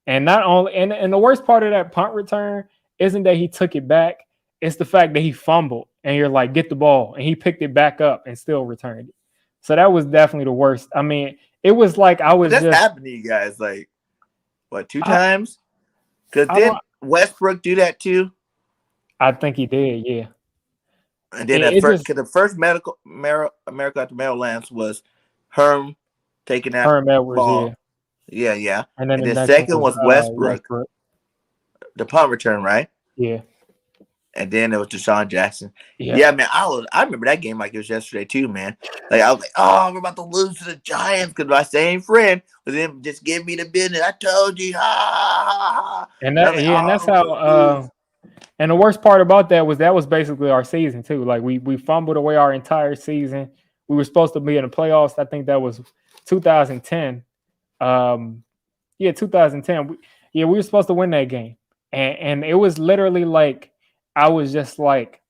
And not only, and the worst part of that punt return isn't that he took it back. It's the fact that he fumbled. And you're like, get the ball. And he picked it back up and still returned it. So that was definitely the worst. I mean, it was like I was just happened to you guys, like, what, 2 times? Because did Westbrook do that too? I think he did, yeah. And then the first America at the Meadowlands was Herm taking that Edwards, ball. Yeah. And then the second was Westbrook. The punt return, right? Yeah. And then it was Deshaun Jackson. Yeah, man. I remember that game like it was yesterday too, man. Like I was like, oh, we're about to lose to the Giants because my same friend was in just give me the business. I told you, And that's how. And the worst part about that was basically our season too. Like we fumbled away our entire season. We were supposed to be in the playoffs. I think that was 2010. 2010. We were supposed to win that game. And it was literally like I was just like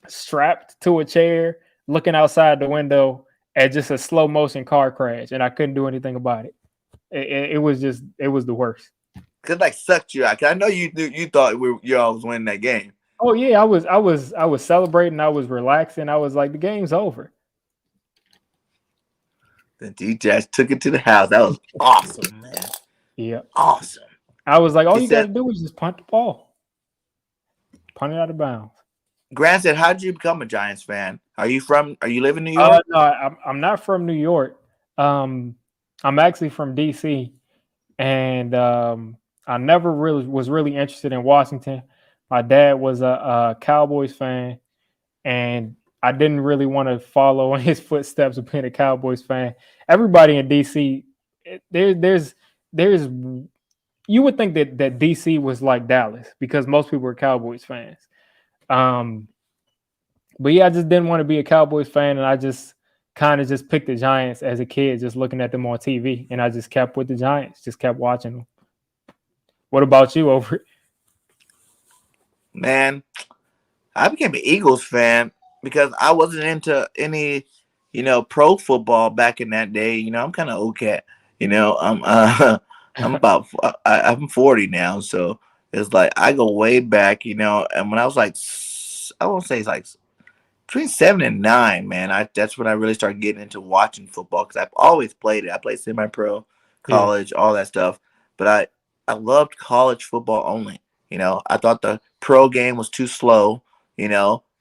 strapped to a chair, looking outside the window at just a slow motion car crash, and I couldn't do anything about it. It was the worst. Cause like sucked you out. Cause I know you thought y'all was winning that game. Oh yeah, I was celebrating. I was relaxing. I was like, the game's over. The DJ took it to the house. That was awesome, man. Yeah, awesome. I was like, all you gotta do is just punt the ball, punt it out of bounds. Grant said, "How did you become a Giants fan? Are you live in New York?" No, I'm not from New York. I'm actually from DC, and I never was really interested in Washington. My dad was a Cowboys fan, and I didn't really want to follow in his footsteps of being a Cowboys fan. Everybody in DC, there's you would think that DC was like Dallas because most people were Cowboys fans. But yeah, I just didn't want to be a Cowboys fan, and I just kind of just picked the Giants as a kid, just looking at them on TV, and I just kept with the Giants, just kept watching them. What about you, over? Man, I became an Eagles fan because I wasn't into any, pro football back in that day. I'm kind of old cat. I'm 40 now, so it's like I go way back. And when I was like, I won't say it's like between 7 and 9, man. That's when I really started getting into watching football because I've always played it. I played semi-pro, college, all that stuff, but I loved college football only. I thought the pro game was too slow.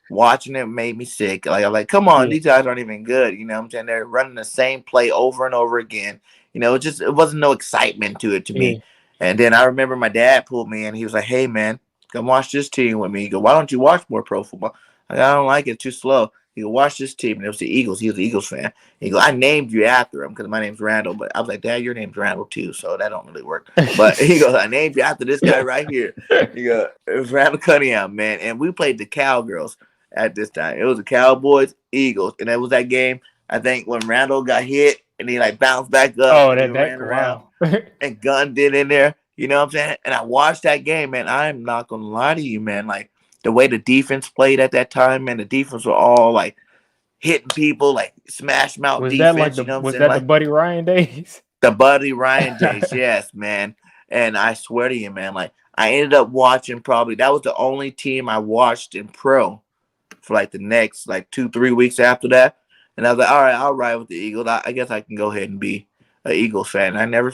Watching it made me sick. Like I'm like, come on, these guys aren't even good. What I'm saying? They're running the same play over and over again. It wasn't no excitement to it to me. And then I remember my dad pulled me in. He was like, hey man, come watch this team with me. He go, why don't you watch more pro football? I don't like it, too slow. He go, watch this team. And it was the Eagles. He was an Eagles fan. He go, I named you after him because my name's Randall. But I was like, Dad, your name's Randall too, so that don't really work. But he goes, I named you after this guy right here. He goes, it was Randall Cunningham, man. And we played the Cowgirls at this time. It was the Cowboys, Eagles. And that was that game, I think, when Randall got hit and he like bounced back up. Oh, and ran around and gunned it in there. You know what I'm saying? And I watched that game, man. I'm not going to lie to you, man. Like, the way the defense played at that time, man, the defense were all like hitting people, like smash mouth was defense. That like was that like, the Buddy Ryan days? The Buddy Ryan days, yes, man. And I swear to you, man, like I ended up watching that was the only team I watched in pro for like the next like 2-3 weeks after that. And I was like, all right, I'll ride with the Eagles. I guess I can go ahead and be an Eagles fan. I never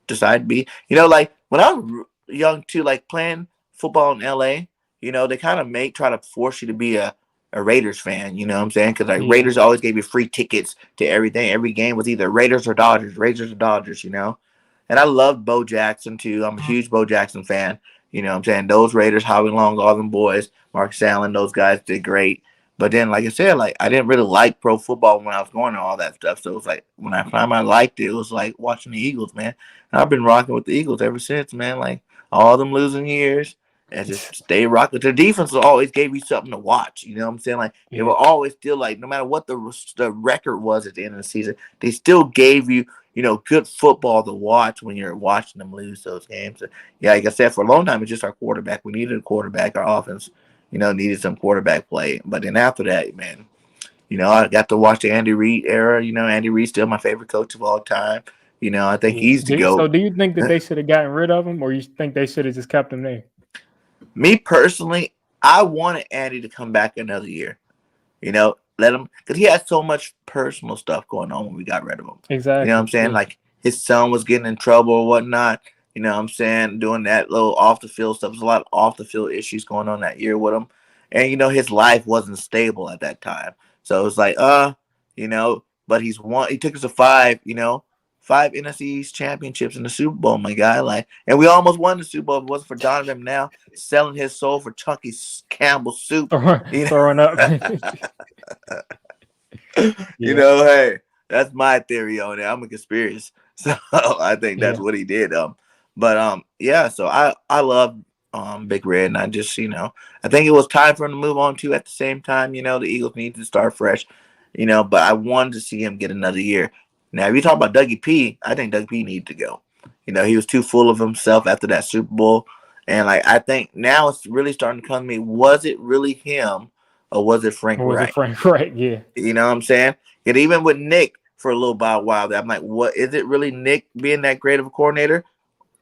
decided to be. Like when I was young too, like playing football in LA. They kind of try to force you to be a Raiders fan, you know what I'm saying? Because Raiders always gave you free tickets to everything. Every game was either Raiders or Dodgers, And I loved Bo Jackson, too. I'm a huge Bo Jackson fan. You know what I'm saying? Those Raiders, Howie Long, all them boys, Mark Allen, those guys did great. But then, like I said, like I didn't really like pro football when I was going to all that stuff. So it was like when I finally liked it, it was like watching the Eagles, man. And I've been rocking with the Eagles ever since, man. Like all them losing years. And just stay rocking. Their defense always gave you something to watch. You know what I'm saying? Like they were always still like, no matter what the record was at the end of the season, they still gave you, good football to watch when you're watching them lose those games. So, yeah, like I said, for a long time, it's just our quarterback. We needed a quarterback. Our offense, needed some quarterback play. But then after that, man, I got to watch the Andy Reid era. Andy Reid's still my favorite coach of all time. I think he's the GOAT. So do you think that they should have gotten rid of him, or you think they should have just kept him there? Me personally, I wanted Andy to come back another year. Let him, because he had so much personal stuff going on when we got rid of him. Exactly. You know what I'm saying? Like his son was getting in trouble or whatnot. You know what I'm saying? Doing that little off the field stuff. There's a lot of off the field issues going on that year with him. And his life wasn't stable at that time. So it was like, but he took us to 5 NFC East championships in the Super Bowl, my guy. Like, and we almost won the Super Bowl. If it wasn't for Donovan now selling his soul for Chunky Campbell soup. Throwing up. Hey, that's my theory on it. I'm a conspiracy. So I think that's what he did. So I love Big Red, and I just, I think it was time for him to move on too. At the same time, the Eagles need to start fresh, but I wanted to see him get another year. Now, if you talk about Dougie P, I think Dougie P needed to go. He was too full of himself after that Super Bowl. And, I think now it's really starting to come to me, was it really him or was it Frank Wright? Frank Wright, yeah. You know what I'm saying? And even with Nick for a little while, I'm like, what, is it really Nick being that great of a coordinator?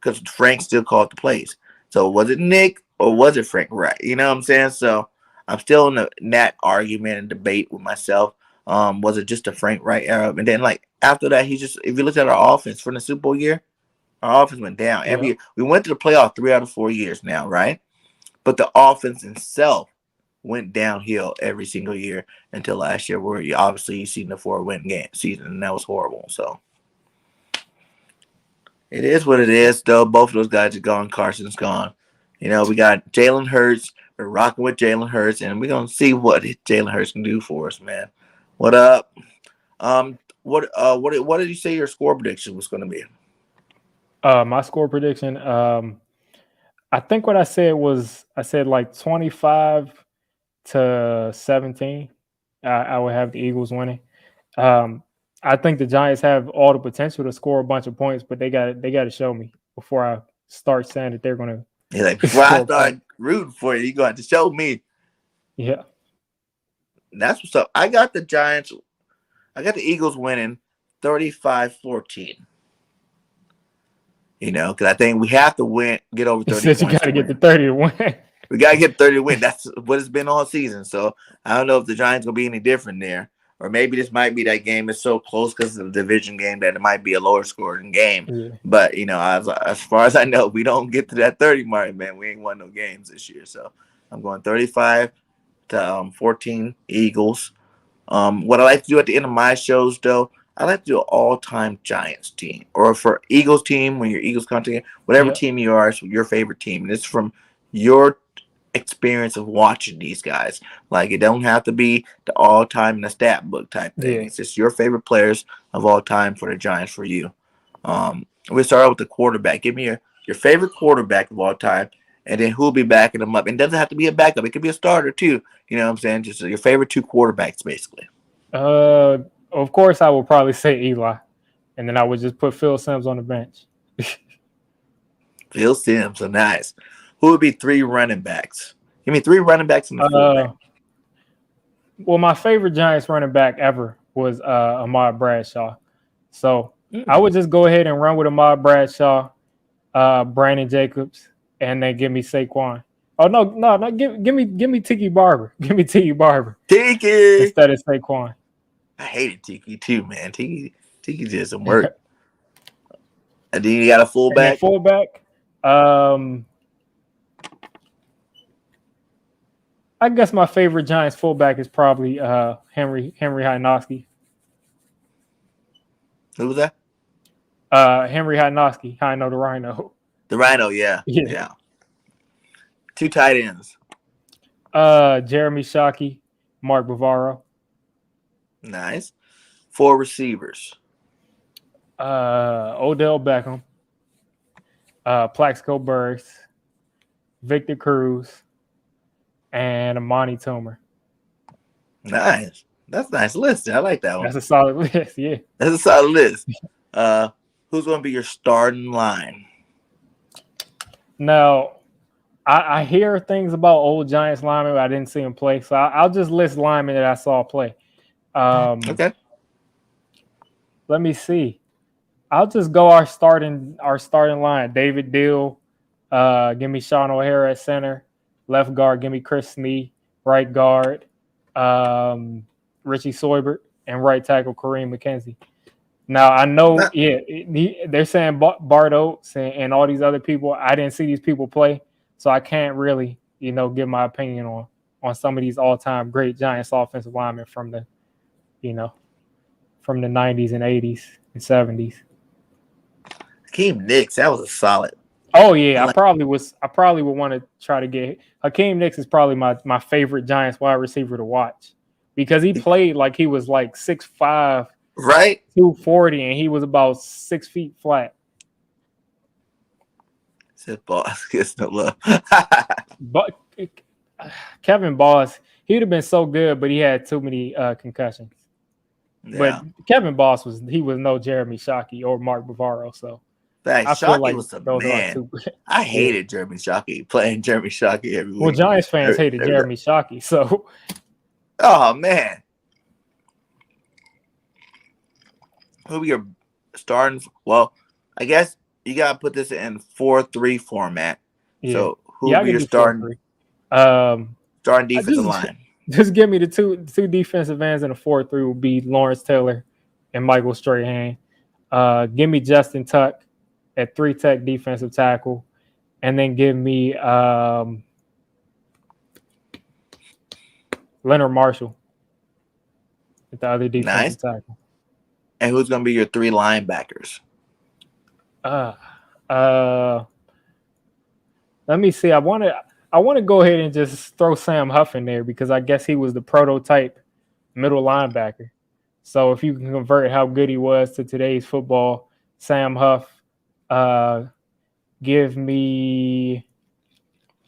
Because Frank still called the plays. So, was it Nick or was it Frank Wright? You know what I'm saying? So, I'm still in that argument and debate with myself. Was it just a Frank Wright era? And then, after that, if you look at our offense from the Super Bowl year, our offense went down. Every year. We went to the playoff 3 out of 4 years now, right? But the offense itself went downhill every single year until last year, where you seen the 4-win game season, and that was horrible. So it is what it is, though. Both of those guys are gone. Carson's gone. We got Jalen Hurts We're rocking with Jalen Hurts, and we're gonna see what Jalen Hurts can do for us, man. What up? What did you say your score prediction was going to be? My score prediction. I think what I said like 25-17. I would have the Eagles winning. I think the Giants have all the potential to score a bunch of points, but they got to show me before I start saying that they're going to. You're like, before I start rooting for you, you're going to have to show me. Yeah. That's what's up. I got the Eagles winning 35-14. You know, because I think we have to get over 30 points. You got to get the 30 to win. We got to get 30 to win. That's what it's been all season. So I don't know if the Giants going to be any different there. Or maybe this might be that game is so close because of the division game that it might be a lower scoring game. Yeah. But, you know, as far as I know, we don't get to that 30 mark, man. We ain't won no games this year. So I'm going 35-14 Eagles. What I like to do at the end of my shows, though, I like to do an all-time Giants team. Or for Eagles team, when you're Eagles content, whatever team you are, it's your favorite team. And it's from your experience of watching these guys. Like, it don't have to be the all-time in the stat book type thing. Yeah. It's just your favorite players of all time for the Giants for you. We'll start out with the quarterback. Give me your favorite quarterback of all time, and then who'll be backing them up. And it doesn't have to be a backup. It could be a starter too. You know what I'm saying? Just your favorite two quarterbacks, basically. Of course, I would probably say Eli, and then I would just put Phil Simms on the bench. Phil Simms, so nice. Who would be three running backs? Give me three running backs in the quarterback. Well, my favorite Giants running back ever was Ahmad Bradshaw. So I would just go ahead and run with Ahmad Bradshaw, Brandon Jacobs, and then give me Saquon. Oh no! Give me Tiki Barber. Give me Tiki Barber. Tiki instead of Saquon. I hated Tiki too, man. Tiki did some work. And then you got a fullback. I guess my favorite Giants fullback is probably Henry Hynoski. Who was that? Henry Hynoski. I know the Rhino. The Rhino, yeah. Two tight ends. Jeremy Shockey, Mark Bavaro. Nice. Four receivers. Odell Beckham, Plaxico Burress, Victor Cruz, and Amani Toomer. Nice. That's a nice list. I like that one. That's a solid list, yeah. That's a solid list. Who's going to be your starting line? Now, I hear things about old Giants linemen, but I didn't see them play. So I'll just list linemen that I saw play. Okay. Let me see. I'll just go our starting line. David Deal, give me Sean O'Hara at center. Left guard, give me Chris Snee. Right guard, Richie Soybert, and right tackle Kareem McKenzie. Now I know, they're saying Bart Oates and all these other people. I didn't see these people play, so I can't really, give my opinion on some of these all-time great Giants offensive linemen from the 90s and 80s and 70s. Hakeem Nicks, that was a solid. Oh yeah, I probably would want to try to get Hakeem Nicks is probably my favorite Giants wide receiver to watch because he played like he was like 6'5", right, 240, and he was about 6 feet flat. Said Boss gets no love. But Kevin Boss, he'd have been so good, but he had too many concussions. Yeah. But Kevin Boss was no Jeremy Shockey or Mark Bavaro, so. I feel like was a man. I hated Jeremy Shockey, playing Jeremy Shockey every week. Well, Giants fans hated Jeremy Shockey, so. Oh, man. Who be your starting? Well, I guess you got to put this in 4-3 format. Yeah. So who be your starting defensive line? Just give me the two defensive ends in a 4-3 will be Lawrence Taylor and Michael Strahan. Give me Justin Tuck at 3 tech defensive tackle, and then give me Leonard Marshall at the other defensive tackle. And who's going to be your 3 linebackers? Let me see. I I want to go ahead and just throw Sam Huff in there because I guess he was the prototype middle linebacker. So if you can convert how good he was to today's football, Sam Huff, give me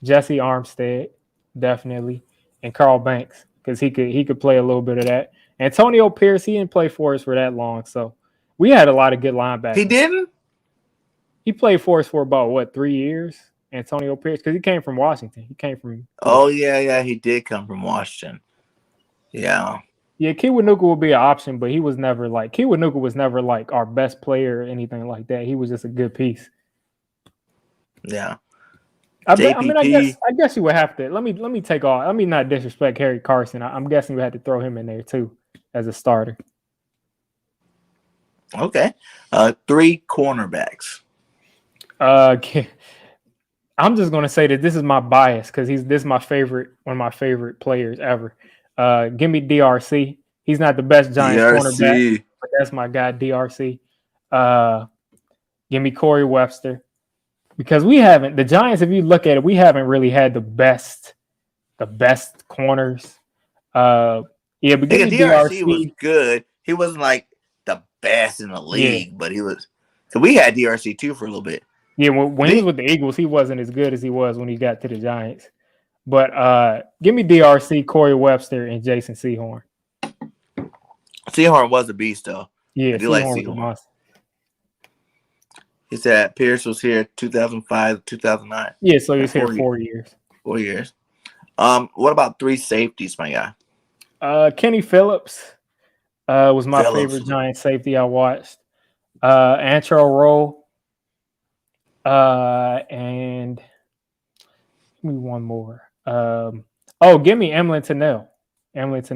Jesse Armstead, definitely, and Carl Banks because he could play a little bit of that. Antonio Pierce, he didn't play for us for that long, so we had a lot of good linebackers. He didn't? He played for us for about 3 years. Antonio Pierce, because he came from Washington. He came from. Oh yeah, he did come from Washington. Yeah. Yeah, Kiwanuka would be an option, but Kiwanuka was never like our best player or anything like that. He was just a good piece. Yeah. I guess you would have to. Let me take off. Let me not disrespect Harry Carson. I'm guessing you had to throw him in there too as a starter. Okay. 3 cornerbacks. I'm just gonna say that this is my bias because this is one of my favorite players ever. Give me DRC. He's not the best Giants cornerback, but that's my guy, DRC. Give me Corey Webster. Because the Giants, if you look at it, we haven't really had the best corners. But DRC was good. He wasn't like the best in the league, but he was. So we had DRC too for a little bit. Yeah, when he was with the Eagles, he wasn't as good as he was when he got to the Giants. But give me DRC, Corey Webster, and Jason Sehorn. Sehorn was a beast, though. Yeah, I do like Sehorn. He said Pierce was here 2005 2009. Yeah, so he was here 4 years. 4 years. What about 3 safeties, my guy? Kenny Phillips was my favorite Giant safety I watched. Antro Rowe. And give me one more. Give me Emlyn Tennell. Who's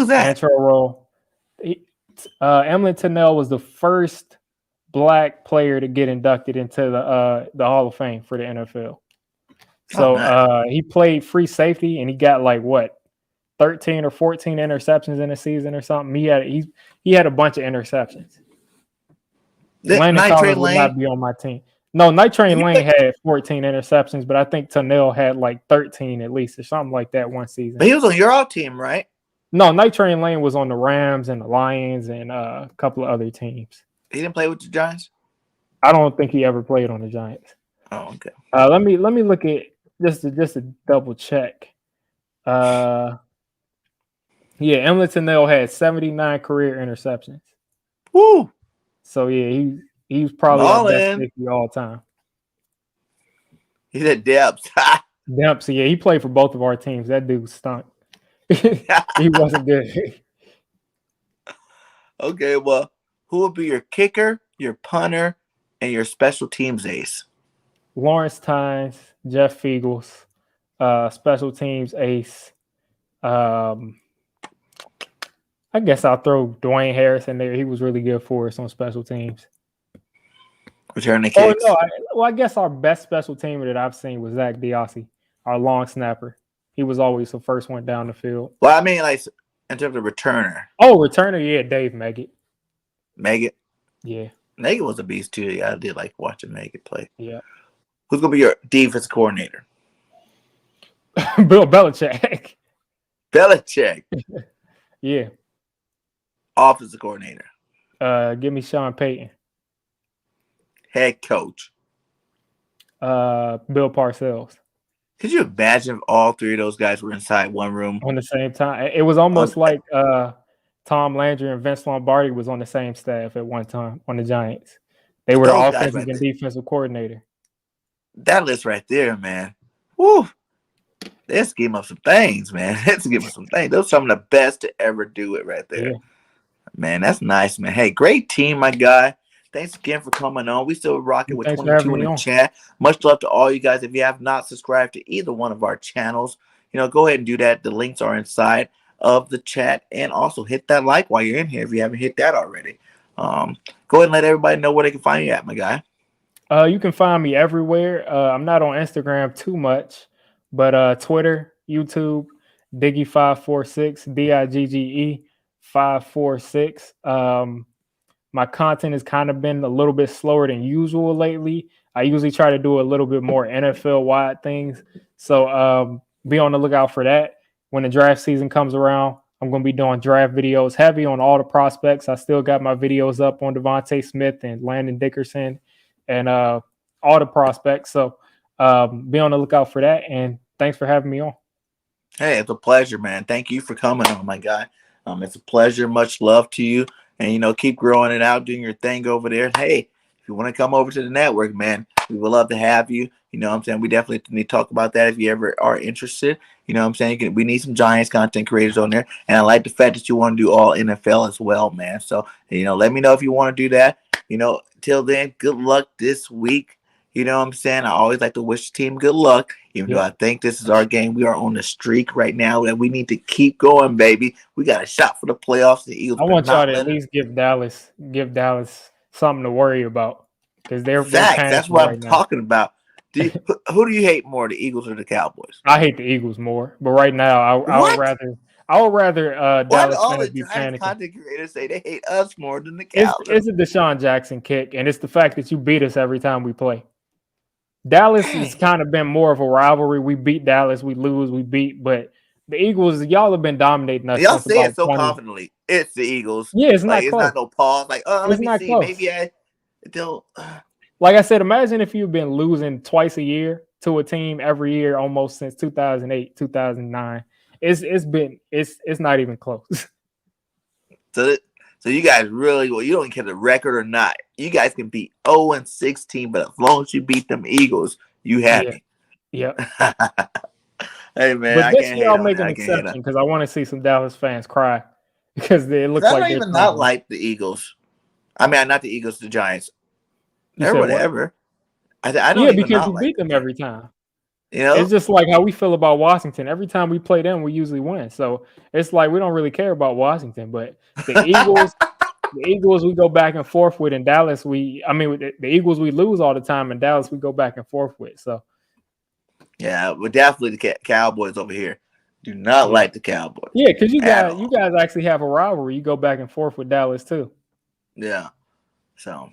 that? Antro Rowe. Emlyn Tennell was the first black player to get inducted into the Hall of Fame for the NFL. So he played free safety and he got 13 or 14 interceptions in a season or something. He had a bunch of interceptions. Landon Collins would not be on my team. No, Night Train Lane had 14 interceptions, but I think Tennell had 13 at least or something like that one season. But he was on your all team, right? No, Night Train Lane was on the Rams and the Lions and a couple of other teams. He didn't play with the Giants? I don't think he ever played on the Giants. Oh, okay. Let me look at just to double check. Emlyn Tennell had 79 career interceptions. Woo! So yeah, he's probably our best safety all time. He's at Depths. Depths, yeah, he played for both of our teams. That dude stunk. He wasn't good. Okay, well, who would be your kicker, your punter, and your special teams ace? Lawrence Tynes, Jeff Fiegels, special teams ace. I guess I'll throw Dwayne Harris in there. He was really good for us on special teams. Returning kicks. I guess our best special teamer that I've seen was Zach Diossi, our long snapper. He was always the first one down the field. Well, I mean, in terms of returner. Oh, returner, yeah, Dave Meggett. Meggett? Yeah. Meggett was a beast, too. Yeah, I did like watching Meggett play. Yeah. Who's going to be your defense coordinator? Bill Belichick. Belichick. Yeah. Offensive coordinator. Give me Sean Payton. Head coach. Bill Parcells. Could you imagine if all 3 of those guys were inside one room on the same time? It was almost like Tom Landry and Vince Lombardi was on the same staff at one time on the Giants. They were the offensive and defensive coordinator. That list right there, man. Woo! Let's give them some things, man. Let's give them some things. Those are some of the best to ever do it right there. Yeah. Man, that's nice, man. Hey, great team, my guy. Thanks again for coming on. We still rocking with 22 in the chat. Much love to all you guys. If you have not subscribed to either one of our channels, go ahead and do that. The links are inside of the chat. And also hit that like while you're in here if you haven't hit that already. Go ahead and let everybody know where they can find you at, my guy. You can find me everywhere. I'm not on Instagram too much, but Twitter, YouTube, Digge546, Digge 546. My content has kind of been a little bit slower than usual lately. I usually try to do a little bit more NFL wide things. So be on the lookout for that. When the draft season comes around, I'm going to be doing draft videos heavy on all the prospects. I still got my videos up on Devontae Smith and Landon Dickerson and all the prospects. So be on the lookout for that. And thanks for having me on. Hey, it's a pleasure, man. Thank you for coming on, my guy. It's a pleasure. Much love to you. And, keep growing it out, doing your thing over there. Hey, if you want to come over to the network, man, we would love to have you. You know what I'm saying? We definitely need to talk about that if you ever are interested. You know what I'm saying? We need some Giants content creators on there. And I like the fact that you want to do all NFL as well, man. So, let me know if you want to do that. Till then, good luck this week. You know what I'm saying? I always like to wish the team good luck, even though I think this is our game. We are on the streak right now that we need to keep going, baby. We got a shot for the playoffs. The Eagles. I want y'all to at least give Dallas something to worry about because they're facts. panicking That's what right I'm now. talking about. Who do you hate more, the Eagles or the Cowboys? I hate the Eagles more, but right now I would rather Dallas fans be panicking. Content creators say they hate us more than the Cowboys. It's a Deshaun Jackson kick, and it's the fact that you beat us every time we play. Dallas has kind of been more of a rivalry. We beat Dallas, we lose, we beat, but the Eagles, y'all have been dominating us. Y'all say it so 20. confidently. It's the Eagles. Yeah, it's not it's close. not no pause. Let me see. Close. Maybe I don't. Like I said, imagine if you've been losing twice a year to a team every year almost since 2008, 2009. It's not even close. So you guys really, you don't care the record or not. You guys can beat 0-16, but as long as you beat them Eagles, you happy. Yeah. Hey man, but this year I'll make an exception because I want to see some Dallas fans cry because they look like I don't even not like the Eagles. I mean, not the Eagles, the Giants. Or whatever. I don't even because not you like beat them every time. It's just like how we feel about Washington. Every time we play them, we usually win. So it's like we don't really care about Washington, but the Eagles we go back and forth with. In Dallas, the Eagles we lose all the time. In Dallas, we go back and forth with. So yeah, but definitely the Cowboys over here do not like the Cowboys. Yeah, because you guys actually have a rivalry. You go back and forth with Dallas too. Yeah. So,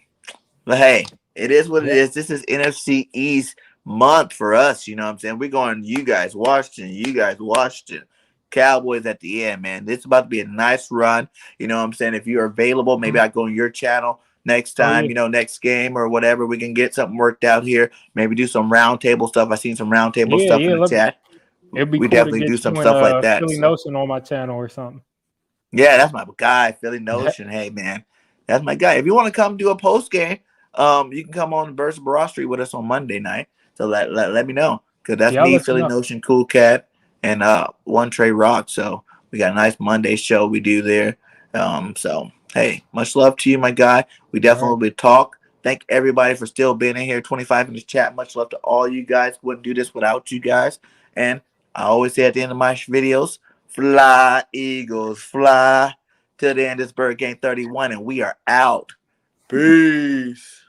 but hey, it is what it is. This is NFC East month for us. You know what I'm saying? We're going, you guys, Washington, Cowboys at the end, man. This is about to be a nice run. You know what I'm saying? If you're available, maybe I'll go on your channel next time, next game or whatever. We can get something worked out here. Maybe do some roundtable stuff. I seen some roundtable stuff in the chat. It'd be we cool definitely do some stuff like that. Philly Notion on my channel or something. Yeah, that's my guy, Philly Notion. Hey, man, that's my guy. If you want to come do a post game, you can come on the Burst Barostry with us on Monday night. So let me know because that's me, Philly Notion, Cool Cat, and One Trey Rock. So we got a nice Monday show we do there. So hey, much love to you, my guy. We definitely will talk. Thank everybody for still being in here. 25 in the chat. Much love to all you guys. Wouldn't do this without you guys. And I always say at the end of my videos, fly, Eagles, fly. Till the end, this Bird Gang 31, and we are out. Peace.